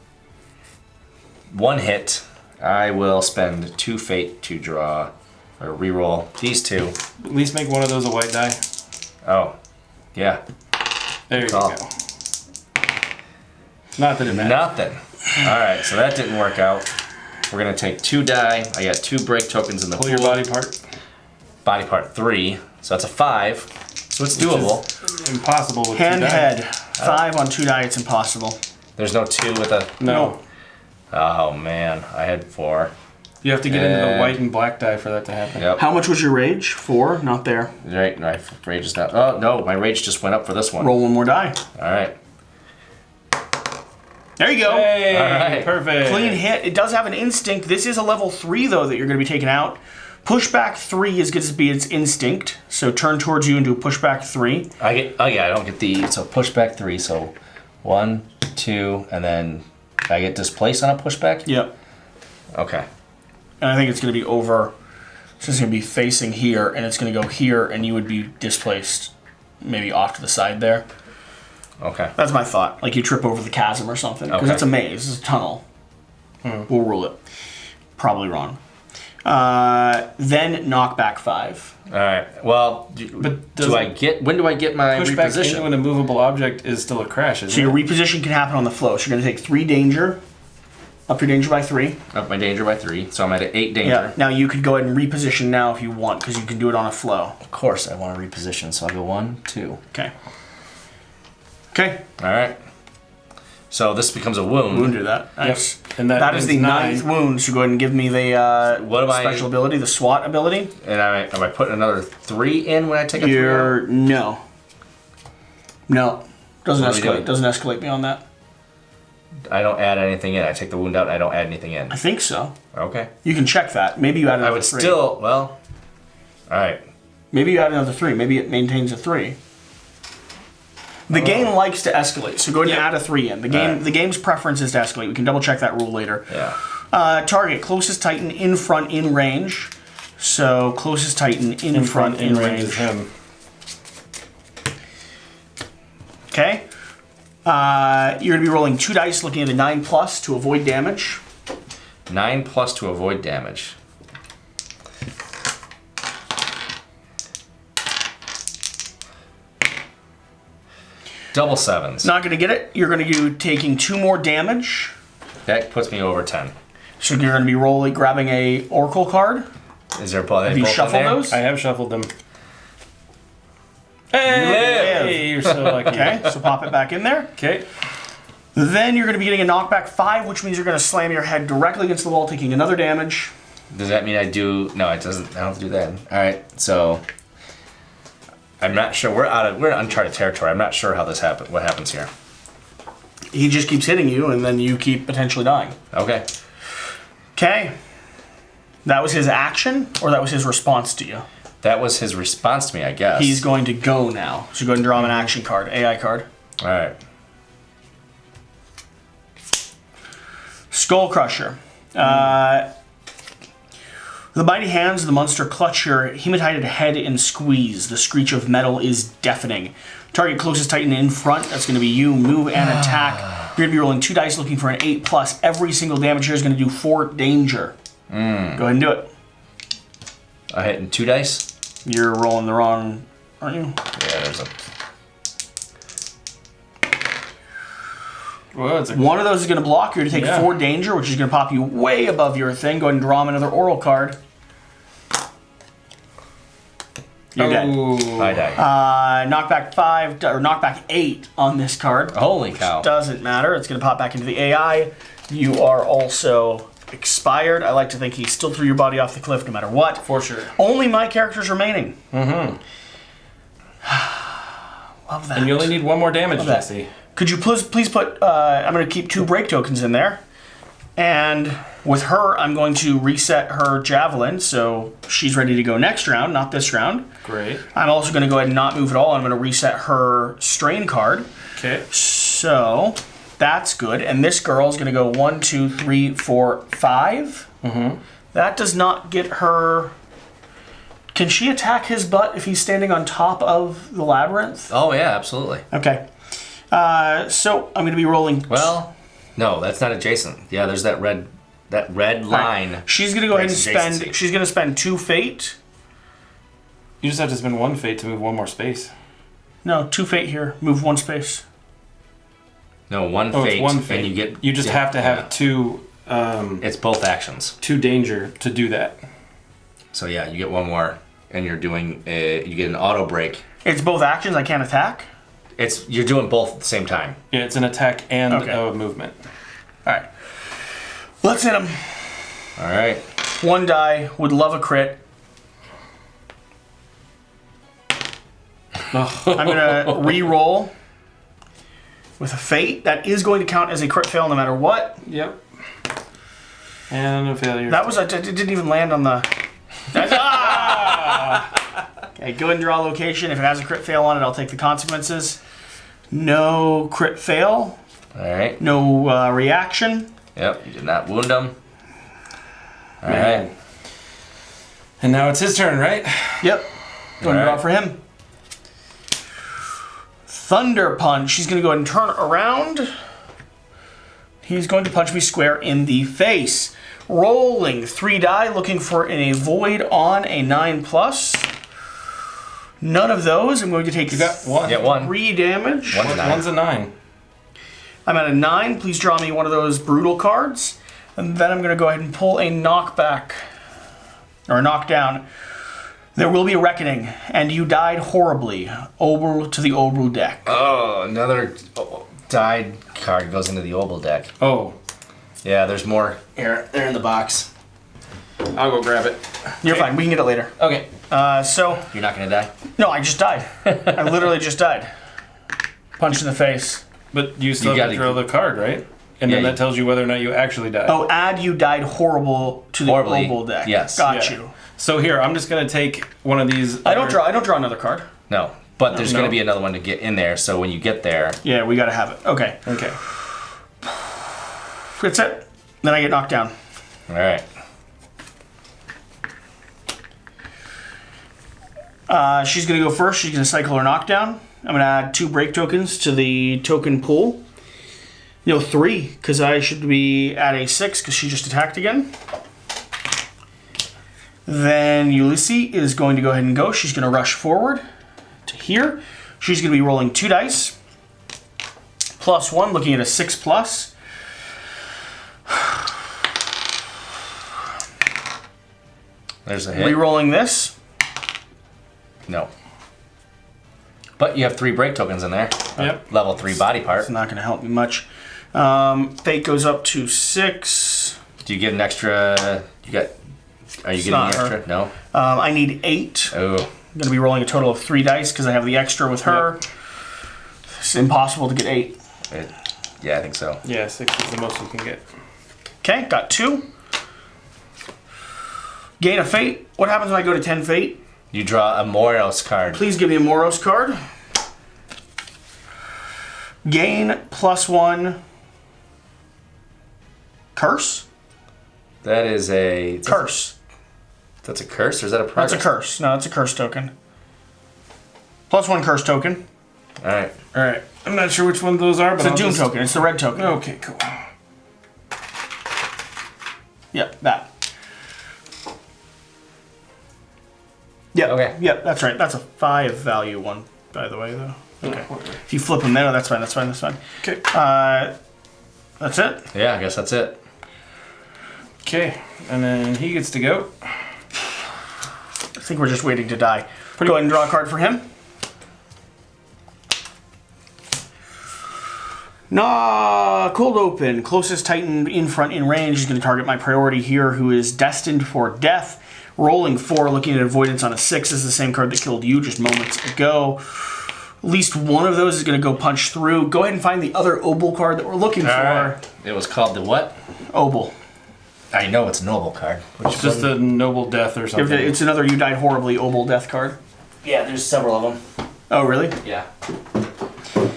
S3: 1 hit. I will spend 2 fate to draw or reroll these 2.
S2: At least make one of those a white die.
S3: Oh, yeah.
S2: There you
S3: Oh.
S2: go. Not that it matters.
S3: Nothing. All right, so that didn't work out. We're gonna take 2 die. I got 2 break tokens in the
S2: Pull
S3: pool.
S2: your body part.
S3: Body part 3, so that's a 5. So it's doable.
S2: It's impossible with
S1: Hand
S2: two die.
S1: head. 5 on 2 die, it's impossible.
S3: There's no 2 with a.
S2: No.
S3: Oh man, I had 4.
S2: You have to get into the
S3: And-
S2: white and black die for that to happen.
S3: Yep.
S1: How much was your rage? 4? Not there.
S3: Right, my rage is down. Oh no, my rage just went up for this one.
S1: Roll 1 more die.
S3: All right.
S1: There you go.
S2: Hey,
S3: All right.
S2: perfect.
S1: Clean hit. It does have an instinct. This is a level 3, though, that you're going to be taking out. Pushback 3 is going to be its instinct. So turn towards you and do pushback 3.
S3: I get. Oh yeah, I don't get the. So pushback 3. So 1, 2, and then I get displaced on a pushback.
S1: Yep.
S3: Okay.
S1: And I think it's going to be over. So it's going to be facing here, and it's going to go here, and you would be displaced maybe off to the side there.
S3: Okay.
S1: That's my thought. Like you trip over the chasm or something. Because
S3: Okay.
S1: it's a maze. It's a tunnel. We'll rule it. Probably wrong. Then knockback 5.
S3: All right. Well,
S2: But
S3: do I get? When do I get my
S2: Pushback into
S3: reposition?
S2: an immovable object is still a crash, isn't
S1: So your
S2: it?
S1: reposition can happen on the flow. So you're going to take 3 danger. Up your danger by 3.
S3: Up my danger by 3, so I'm at 8 danger.
S1: Yeah. Now you could go ahead and reposition now if you want, because you can do it on a flow.
S3: Of course, I want to reposition, so I'll go 1, 2.
S1: Okay. Okay.
S3: All right. So this becomes a wound.
S1: Wounded that. Nice.
S2: Yep. And
S1: that is the 9th wound, so go ahead and give me the
S3: What am
S1: special ability, the SWAT ability.
S3: And am I putting another 3 in when I take a 3 out?
S1: No. No. Doesn't
S3: What are we doing?
S1: escalate. Doesn't escalate beyond that.
S3: I don't add anything in. I take the wound out and I don't add anything in.
S1: I think so.
S3: Okay.
S1: You can check that. Maybe you add another
S3: I would
S1: 3.
S3: still, well, all right.
S1: Maybe you add another 3. Maybe it maintains a 3. The game likes to escalate, so go ahead and add a 3 in. The game's preference is to escalate. We can double check that rule later.
S3: Yeah.
S1: Target, closest Titan in front in range. So closest Titan in front in range.
S2: is him.
S1: Okay. You're going to be rolling 2 dice, looking at a 9+ to avoid damage.
S3: 9+ to avoid damage. Double 7s.
S1: Not going to get it. You're going to be taking 2 more damage.
S3: That puts me over 10.
S1: So you're going to be grabbing a Oracle card.
S3: Is there both?
S1: Have you shuffled those?
S2: I have shuffled them. Hey, you're so lucky.
S1: Okay, so pop it back in there.
S2: Okay.
S1: Then you're going to be getting a knockback 5, which means you're going to slam your head directly against the wall, taking another damage.
S3: Does that mean I do? No, it doesn't. I don't have to do that. All right. So I'm not sure. We're in uncharted territory. I'm not sure how this happens. What happens here?
S1: He just keeps hitting you, and then you keep potentially dying.
S3: Okay.
S1: Okay. That was his action, or that was his response to you?
S3: That was his response to me, I guess.
S1: He's going to go now. So go ahead and draw him an action card, AI card.
S3: All right.
S1: Skull Crusher. The mighty hands of the monster clutch your hematite head and squeeze. The screech of metal is deafening. Target closest Titan in front. That's going to be you. Move and attack. You're going to be rolling 2 dice looking for an 8+. Every single damage here is going to do 4 danger. Go ahead and do it.
S3: I hit in 2 dice.
S1: You're rolling the wrong, aren't you?
S3: Yeah, there's a.
S2: Well, it's a
S1: One of those is going to block. You're going to take 4 danger, which is going to pop you way above your thing. Go ahead and draw him another oral card. You're dead.
S3: I die.
S1: Knockback 5 or knockback 8 on this card.
S3: Holy cow!
S1: Doesn't matter. It's going to pop back into the AI. You are also expired. I like to think he still threw your body off the cliff no matter what.
S2: For sure.
S1: Only my character's remaining.
S2: Mm-hmm.
S1: Love that.
S2: And you only need 1 more damage,
S1: Love that.
S2: Jesse.
S1: Could you please put, I'm going to keep 2 break tokens in there. And with her, I'm going to reset her javelin, so she's ready to go next round, not this round.
S2: Great.
S1: I'm also going to go ahead and not move at all. I'm going to reset her strain card.
S2: Okay.
S1: So that's good. And this girl is going to go 1, 2, 3, 4, 5.
S2: Mm-hmm.
S1: That does not get her. Can she attack his butt if he's standing on top of the labyrinth?
S3: Oh yeah, absolutely.
S1: Okay. So I'm going to be rolling.
S3: Well, no, that's not adjacent. Yeah, there's that red line.
S1: Right. She's going to go ahead and
S3: Breaks
S1: spend.
S3: adjacency.
S1: She's going to spend 2 fate.
S2: You just have to spend 1 fate to move 1 more space.
S1: No, 2 fate here. Move 1 space.
S3: No, 1
S2: Oh,
S3: fate,
S2: it's 1 fate.
S3: and you get.
S2: You just have to have
S3: yeah.
S2: 2.
S3: It's both actions.
S2: 2 danger to do that.
S3: So yeah, you get 1 more, and you're doing. You get an auto break.
S1: It's both actions. I can't attack.
S3: You're doing both at the same time.
S2: Yeah, it's an attack and
S1: Okay.
S2: a movement.
S1: All right. Let's hit him.
S3: All right.
S1: 1 die. Would love a crit. I'm going to re-roll with a fate. That is going to count as a crit fail no matter what.
S2: Yep. And a failure.
S1: That was it didn't even land on the. Okay, go ahead and draw a location. If it has a crit fail on it, I'll take the consequences. No crit fail.
S3: All right.
S1: No reaction.
S3: Yep. You did not wound him. All
S2: Man.
S3: right.
S2: And now it's his turn, right?
S1: Yep. Going to draw
S3: Alright.
S1: for him. Thunder Punch. He's going to go ahead and turn around. He's going to punch me square in the face. Rolling 3 die, looking for a void on a 9+. None of those. I'm going to take
S2: You got 1.
S3: Get 1.
S1: 3 damage.
S3: One's a 9.
S2: One's a 9.
S1: I'm at a 9. Please draw me one of those brutal cards. And then I'm going to go ahead and pull a knockback, or a knockdown. There will be a reckoning, and you died horribly. Obel to the Obel deck.
S3: Oh, another died card goes into the Obel deck.
S2: Oh.
S3: Yeah, there's more. Here, they're in the box.
S2: I'll go grab it.
S1: You're fine. We can get it later.
S3: Okay.
S1: So...
S3: You're not going to die?
S1: No, I just died. I literally just died. Punch in the face.
S2: But you still have to draw the card, right? And then that tells you whether or not you actually died.
S1: Oh, add you died horrible to the Obel deck.
S3: Yes.
S1: Got you.
S2: So here, I'm just going to take one of these.
S1: I don't draw another card.
S3: No. But there's going to be another one to get in there, so when you get there...
S1: Yeah, we got to have it. Okay.
S2: Okay.
S1: That's it. Then I get knocked down.
S3: All right.
S1: She's going to go first. She's going to cycle her knockdown. I'm going to add 2 break tokens to the token pool. 3, because I should be at a 6 because she just attacked again. Then Ulysses is going to go ahead and go. She's going to rush forward to here. She's going to be rolling 2 dice. +1, looking at a 6+.
S3: There's a hit.
S1: Rerolling this.
S3: No. But you have 3 break tokens in there.
S2: Yep.
S3: Level 3 body part.
S1: It's not going to help me much. Fate goes up to 6.
S3: Do you get an extra... Are you getting an extra?
S1: Her.
S3: No.
S1: I need 8.
S3: Oh.
S1: I'm going to be rolling a total of 3 dice because I have the extra with her. Yep. It's impossible to get 8.
S3: Yeah, I think so.
S2: Yeah, 6 is the most you can get.
S1: Okay, got 2. Gain a fate. What happens when I go to 10 fate?
S3: You draw a Moros card.
S1: Please give me a Moros card. Gain +1. Curse?
S3: That is a...
S1: Curse.
S3: That's a curse, or is that a progress?
S1: That's a curse. No, that's a curse token. +1 curse token.
S3: Alright.
S2: Alright. I'm not sure which one of those are, but
S1: it's a doom token. It's the red token.
S2: Okay, cool.
S1: Yep, that. Yep.
S3: Okay.
S1: Yep, that's right. That's a 5 value one, by the way, though. Okay. If you flip them there, that's fine. That's fine. That's fine.
S2: Okay.
S1: That's it.
S3: Yeah, I guess that's it.
S2: Okay, and then he gets to go.
S1: I think we're just waiting to die. Go ahead and draw a card for him. Cold open. Closest Titan in front in range is going to target my priority here, who is destined for death. Rolling 4, looking at avoidance on a 6 is the same card that killed you just moments ago. At least one of those is going to go punch through. Go ahead and find the other Obel card that we're looking for.
S3: Right. It was called the what?
S1: Obel.
S3: I know it's a noble card.
S2: It's just a noble death or something.
S1: It's another you died horribly Obel death card.
S3: Yeah, there's several of them.
S1: Oh, really?
S3: Yeah.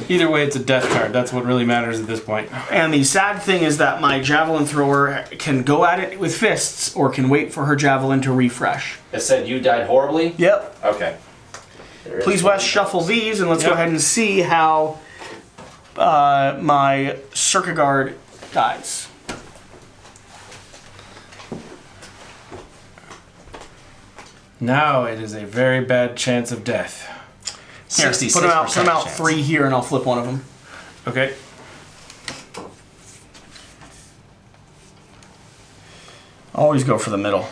S2: Either way, it's a death card. That's what really matters at this point.
S1: And the sad thing is that my javelin thrower can go at it with fists or can wait for her javelin to refresh.
S3: It said you died horribly?
S1: Yep.
S3: Okay.
S1: Please, Wes, shuffle these and let's go ahead and see how my Circuit Guard dies.
S2: Now it is a very bad chance of death.
S1: Here,
S3: 66%
S1: put them out
S3: chance.
S1: 3 here and I'll flip one of them.
S2: Okay.
S1: Always go for the middle.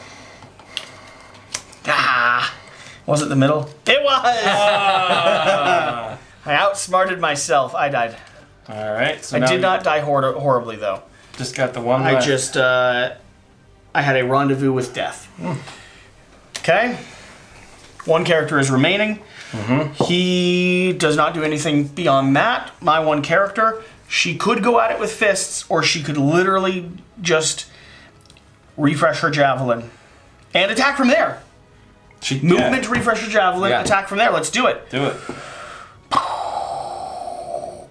S1: Was it the middle? It was! I outsmarted myself. I died.
S2: Alright, so
S1: I
S2: now
S1: did not die horribly, though.
S2: just got the one
S1: I
S2: left.
S1: just, I had a rendezvous with death. Okay? 1 character is remaining. He does not do anything beyond that. My 1 character, she could go at it with fists, or she could literally just refresh her javelin and attack from there. Movement to refresh her javelin, attack from there. Let's do it.
S2: Do it.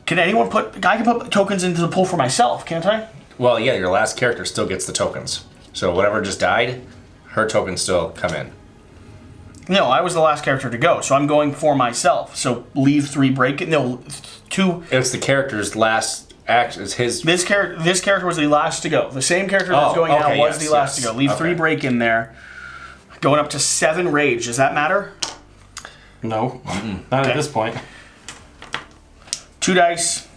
S1: Can anyone I can put tokens into the pool for myself, can't I?
S3: Well, yeah, your last character still gets the tokens. So whatever just died, her tokens still come in.
S1: No, I was the last character to go, so I'm going for myself. So leave 3 break. No, 2.
S3: It's the character's last act. It's his.
S1: This character was the last to go. The same character that's going now was the last to go. Leave 3 break in there. Going up to 7 rage. Does that matter?
S2: No, not at this point.
S1: 2 dice.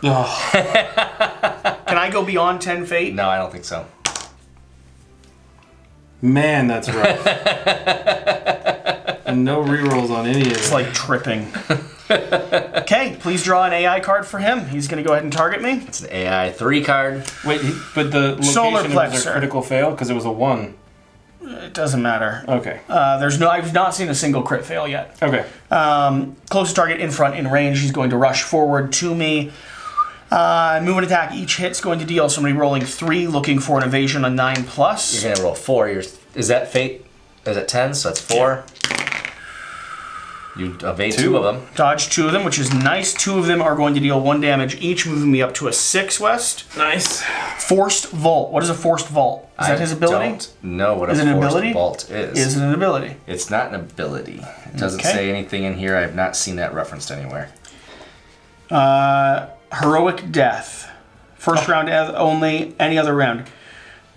S1: Can I go beyond 10 fate?
S3: No, I don't think so.
S2: Man, that's rough. And no rerolls on any of it.
S1: It's like tripping. Okay, please draw an AI card for him. He's going to go ahead and target me.
S3: It's an AI 3 card.
S2: Wait, but the
S1: Solar
S2: location was
S1: plexer.
S2: a critical fail because it was a 1.
S1: It doesn't matter.
S2: Okay.
S1: I've not seen a single crit fail yet.
S2: Okay.
S1: Closest target in front in range. He's going to rush forward to me. Movement attack. Each hit's going to deal somebody rolling 3, looking for an evasion on 9+.
S3: You're gonna roll 4. Is that fate? Is it 10? So that's 4. You evade 2 of them.
S1: Dodge 2 of them, which is nice. 2 of them are going to deal 1 damage each, moving me up to a 6 west.
S2: Nice.
S1: Forced Vault. What is a Forced Vault? Is that his ability?
S3: I don't know what
S1: Is
S3: a
S1: it an
S3: forced
S1: ability?
S3: vault is.
S1: Is it an ability?
S3: It's not an ability. It doesn't
S1: Okay.
S3: say anything in here. I have not seen that referenced anywhere.
S1: Heroic Death. First round only. Any other round.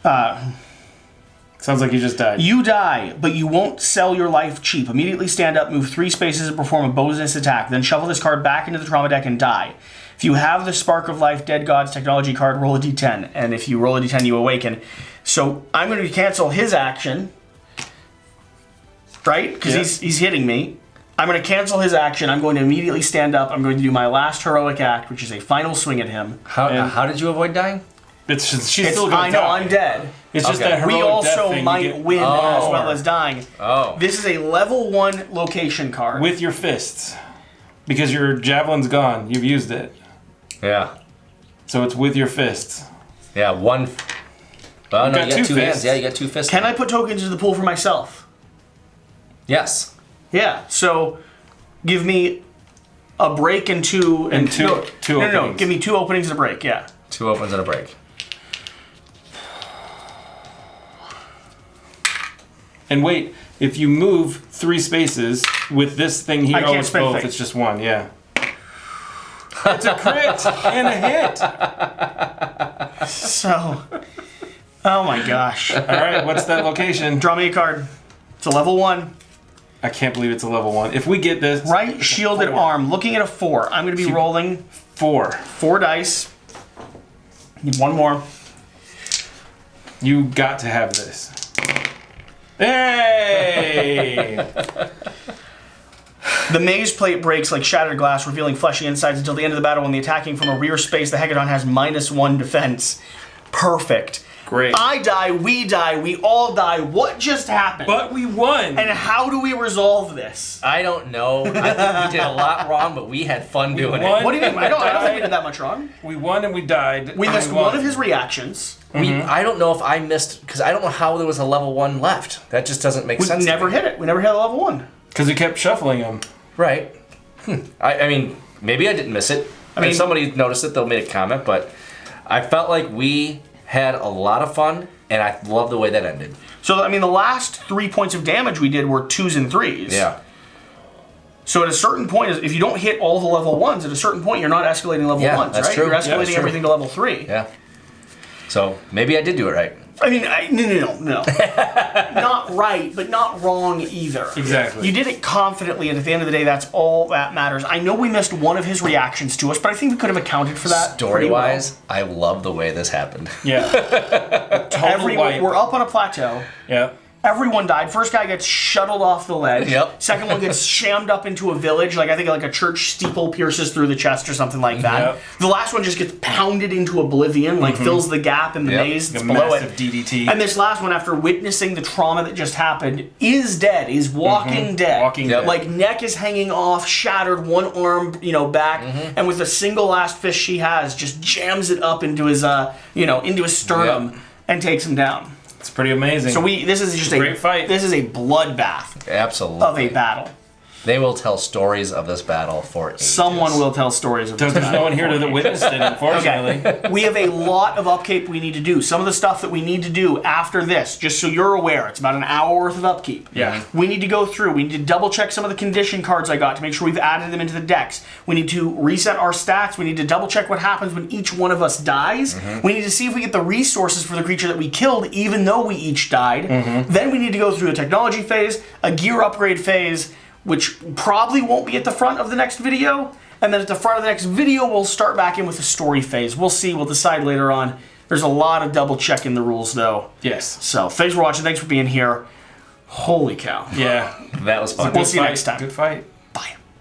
S2: Sounds like you just died.
S1: You die, but you won't sell your life cheap. Immediately stand up, move 3 spaces, and perform a bonus attack. Then shuffle this card back into the trauma deck and die. If you have the Spark of Life Dead Gods technology card, roll a d10. And if you roll a d10, you awaken. So I'm going to cancel his action. Right? Because he's hitting me. I'm going to cancel his action. I'm going to immediately stand up. I'm going to do my last heroic act, which is a final swing at him.
S3: How did you avoid dying?
S2: It's just, she's still going
S1: I
S2: to
S1: know,
S2: die.
S1: I'm dead.
S2: It's just
S3: Okay.
S2: that heroic
S1: We
S2: death
S1: also
S2: thing you
S1: might
S2: get
S1: win as well as dying.
S3: Oh.
S1: This is a level 1 location card.
S2: with your fists. Because your javelin's gone. You've used it.
S3: Yeah.
S2: So it's with your fists.
S3: Yeah, 1. Oh, no,
S2: got
S3: you got
S2: 2
S3: 2 hands.
S2: fists.
S3: Yeah, you got 2 fists.
S1: Can I put tokens into the pool for myself?
S3: Yes.
S1: Yeah. So give me a break and 2
S2: And two
S1: No,
S2: openings.
S1: give me 2 openings and a break. Yeah.
S3: 2 opens and a break.
S2: And wait, if you move 3 spaces with this thing here,
S1: I can't
S2: it's
S1: spend
S2: both.
S1: fate.
S2: It's just 1, yeah. It's a crit and a hit.
S1: So. Oh my gosh.
S2: All right, what's that location?
S1: Draw me a card. It's a level 1.
S2: I can't believe it's a level 1. If we get this,
S1: Right shielded
S2: 4.
S1: arm. Looking at a 4. I'm going to be rolling
S2: 4.
S1: 4 dice. Need 1 more.
S2: You got to have this. Hey!
S1: The maze plate breaks like shattered glass, revealing fleshy insides until the end of the battle. When the attacking from a rear space, the Hecaton has -1 defense. Perfect.
S2: Great.
S1: I die, we all die. What just happened?
S2: But we won.
S1: And how do we resolve this?
S3: I don't know. I think we did a lot wrong, but we had fun doing
S2: won.
S3: it.
S1: What do you mean? I don't think we did that much wrong.
S2: We won and we died.
S1: We missed
S2: I won.
S1: one of his reactions.
S3: I don't know if I missed, because I don't know how there was a level 1 left. That just doesn't make
S1: We
S3: sense.
S1: never hit it. We never hit a level 1.
S2: Because we kept shuffling them.
S3: Right. I mean, maybe I didn't miss it. I mean, if somebody noticed it, they'll make a comment, but I felt like we had a lot of fun, and I love the way that ended.
S1: So, I mean, the last 3 points of damage we did were 2s and 3s.
S3: Yeah.
S1: So at a certain point, if you don't hit all the level 1s, at a certain point, you're not escalating level
S3: Yeah,
S1: 1s,
S3: that's
S1: right?
S3: true.
S1: You're
S3: Yeah, that's
S1: escalating
S3: true.
S1: everything to level 3.
S3: Yeah. So maybe I did do it right.
S1: I mean, no. Not right, but not wrong either.
S2: Exactly.
S1: You did it confidently, and at the end of the day, that's all that matters. I know we missed one of his reactions to us, but I think we could have accounted for that.
S3: Story-wise, I love the way this happened.
S2: Yeah. Total wipe.
S1: We're up on a plateau.
S2: Yeah.
S1: Everyone died. First guy gets shuttled off the ledge.
S3: Yep.
S1: Second one gets shammed up into a village. I think a church steeple pierces through the chest or something like that.
S2: Yep.
S1: The last one just gets pounded into oblivion, fills the gap in the maze that's
S2: A
S1: below
S2: massive
S1: it.
S2: DDT.
S1: And this last one, after witnessing the trauma that just happened, is dead. Is walking dead.
S2: Walking dead.
S1: Like neck is hanging off, shattered, one arm, back, and with a single last fist she has, just jams it up into his, into his sternum and takes him down.
S2: It's pretty amazing.
S1: So this is just a
S2: great fight.
S1: This is a bloodbath
S3: Absolutely.
S1: of a battle.
S3: They will tell stories of this battle for ages.
S1: Someone will tell stories of this
S2: There's
S1: battle.
S2: no one here that witnessed it, unfortunately.
S1: Okay. We have a lot of upkeep we need to do. Some of the stuff that we need to do after this, just so you're aware, it's about an hour worth of upkeep.
S2: Yeah.
S1: We need to go through. We need to double check some of the condition cards I got to make sure we've added them into the decks. We need to reset our stats. We need to double check what happens when each one of us dies. We need to see if we get the resources for the creature that we killed, even though we each died. Then we need to go through a technology phase, a gear upgrade phase, which probably won't be at the front of the next video. And then at the front of the next video, we'll start back in with the story phase. We'll see. We'll decide later on. There's a lot of double checking the rules, though.
S2: Yes.
S1: So thanks for watching. Thanks for being here. Holy cow.
S2: Yeah.
S3: That was fun.
S1: We'll see you next time.
S2: Good fight.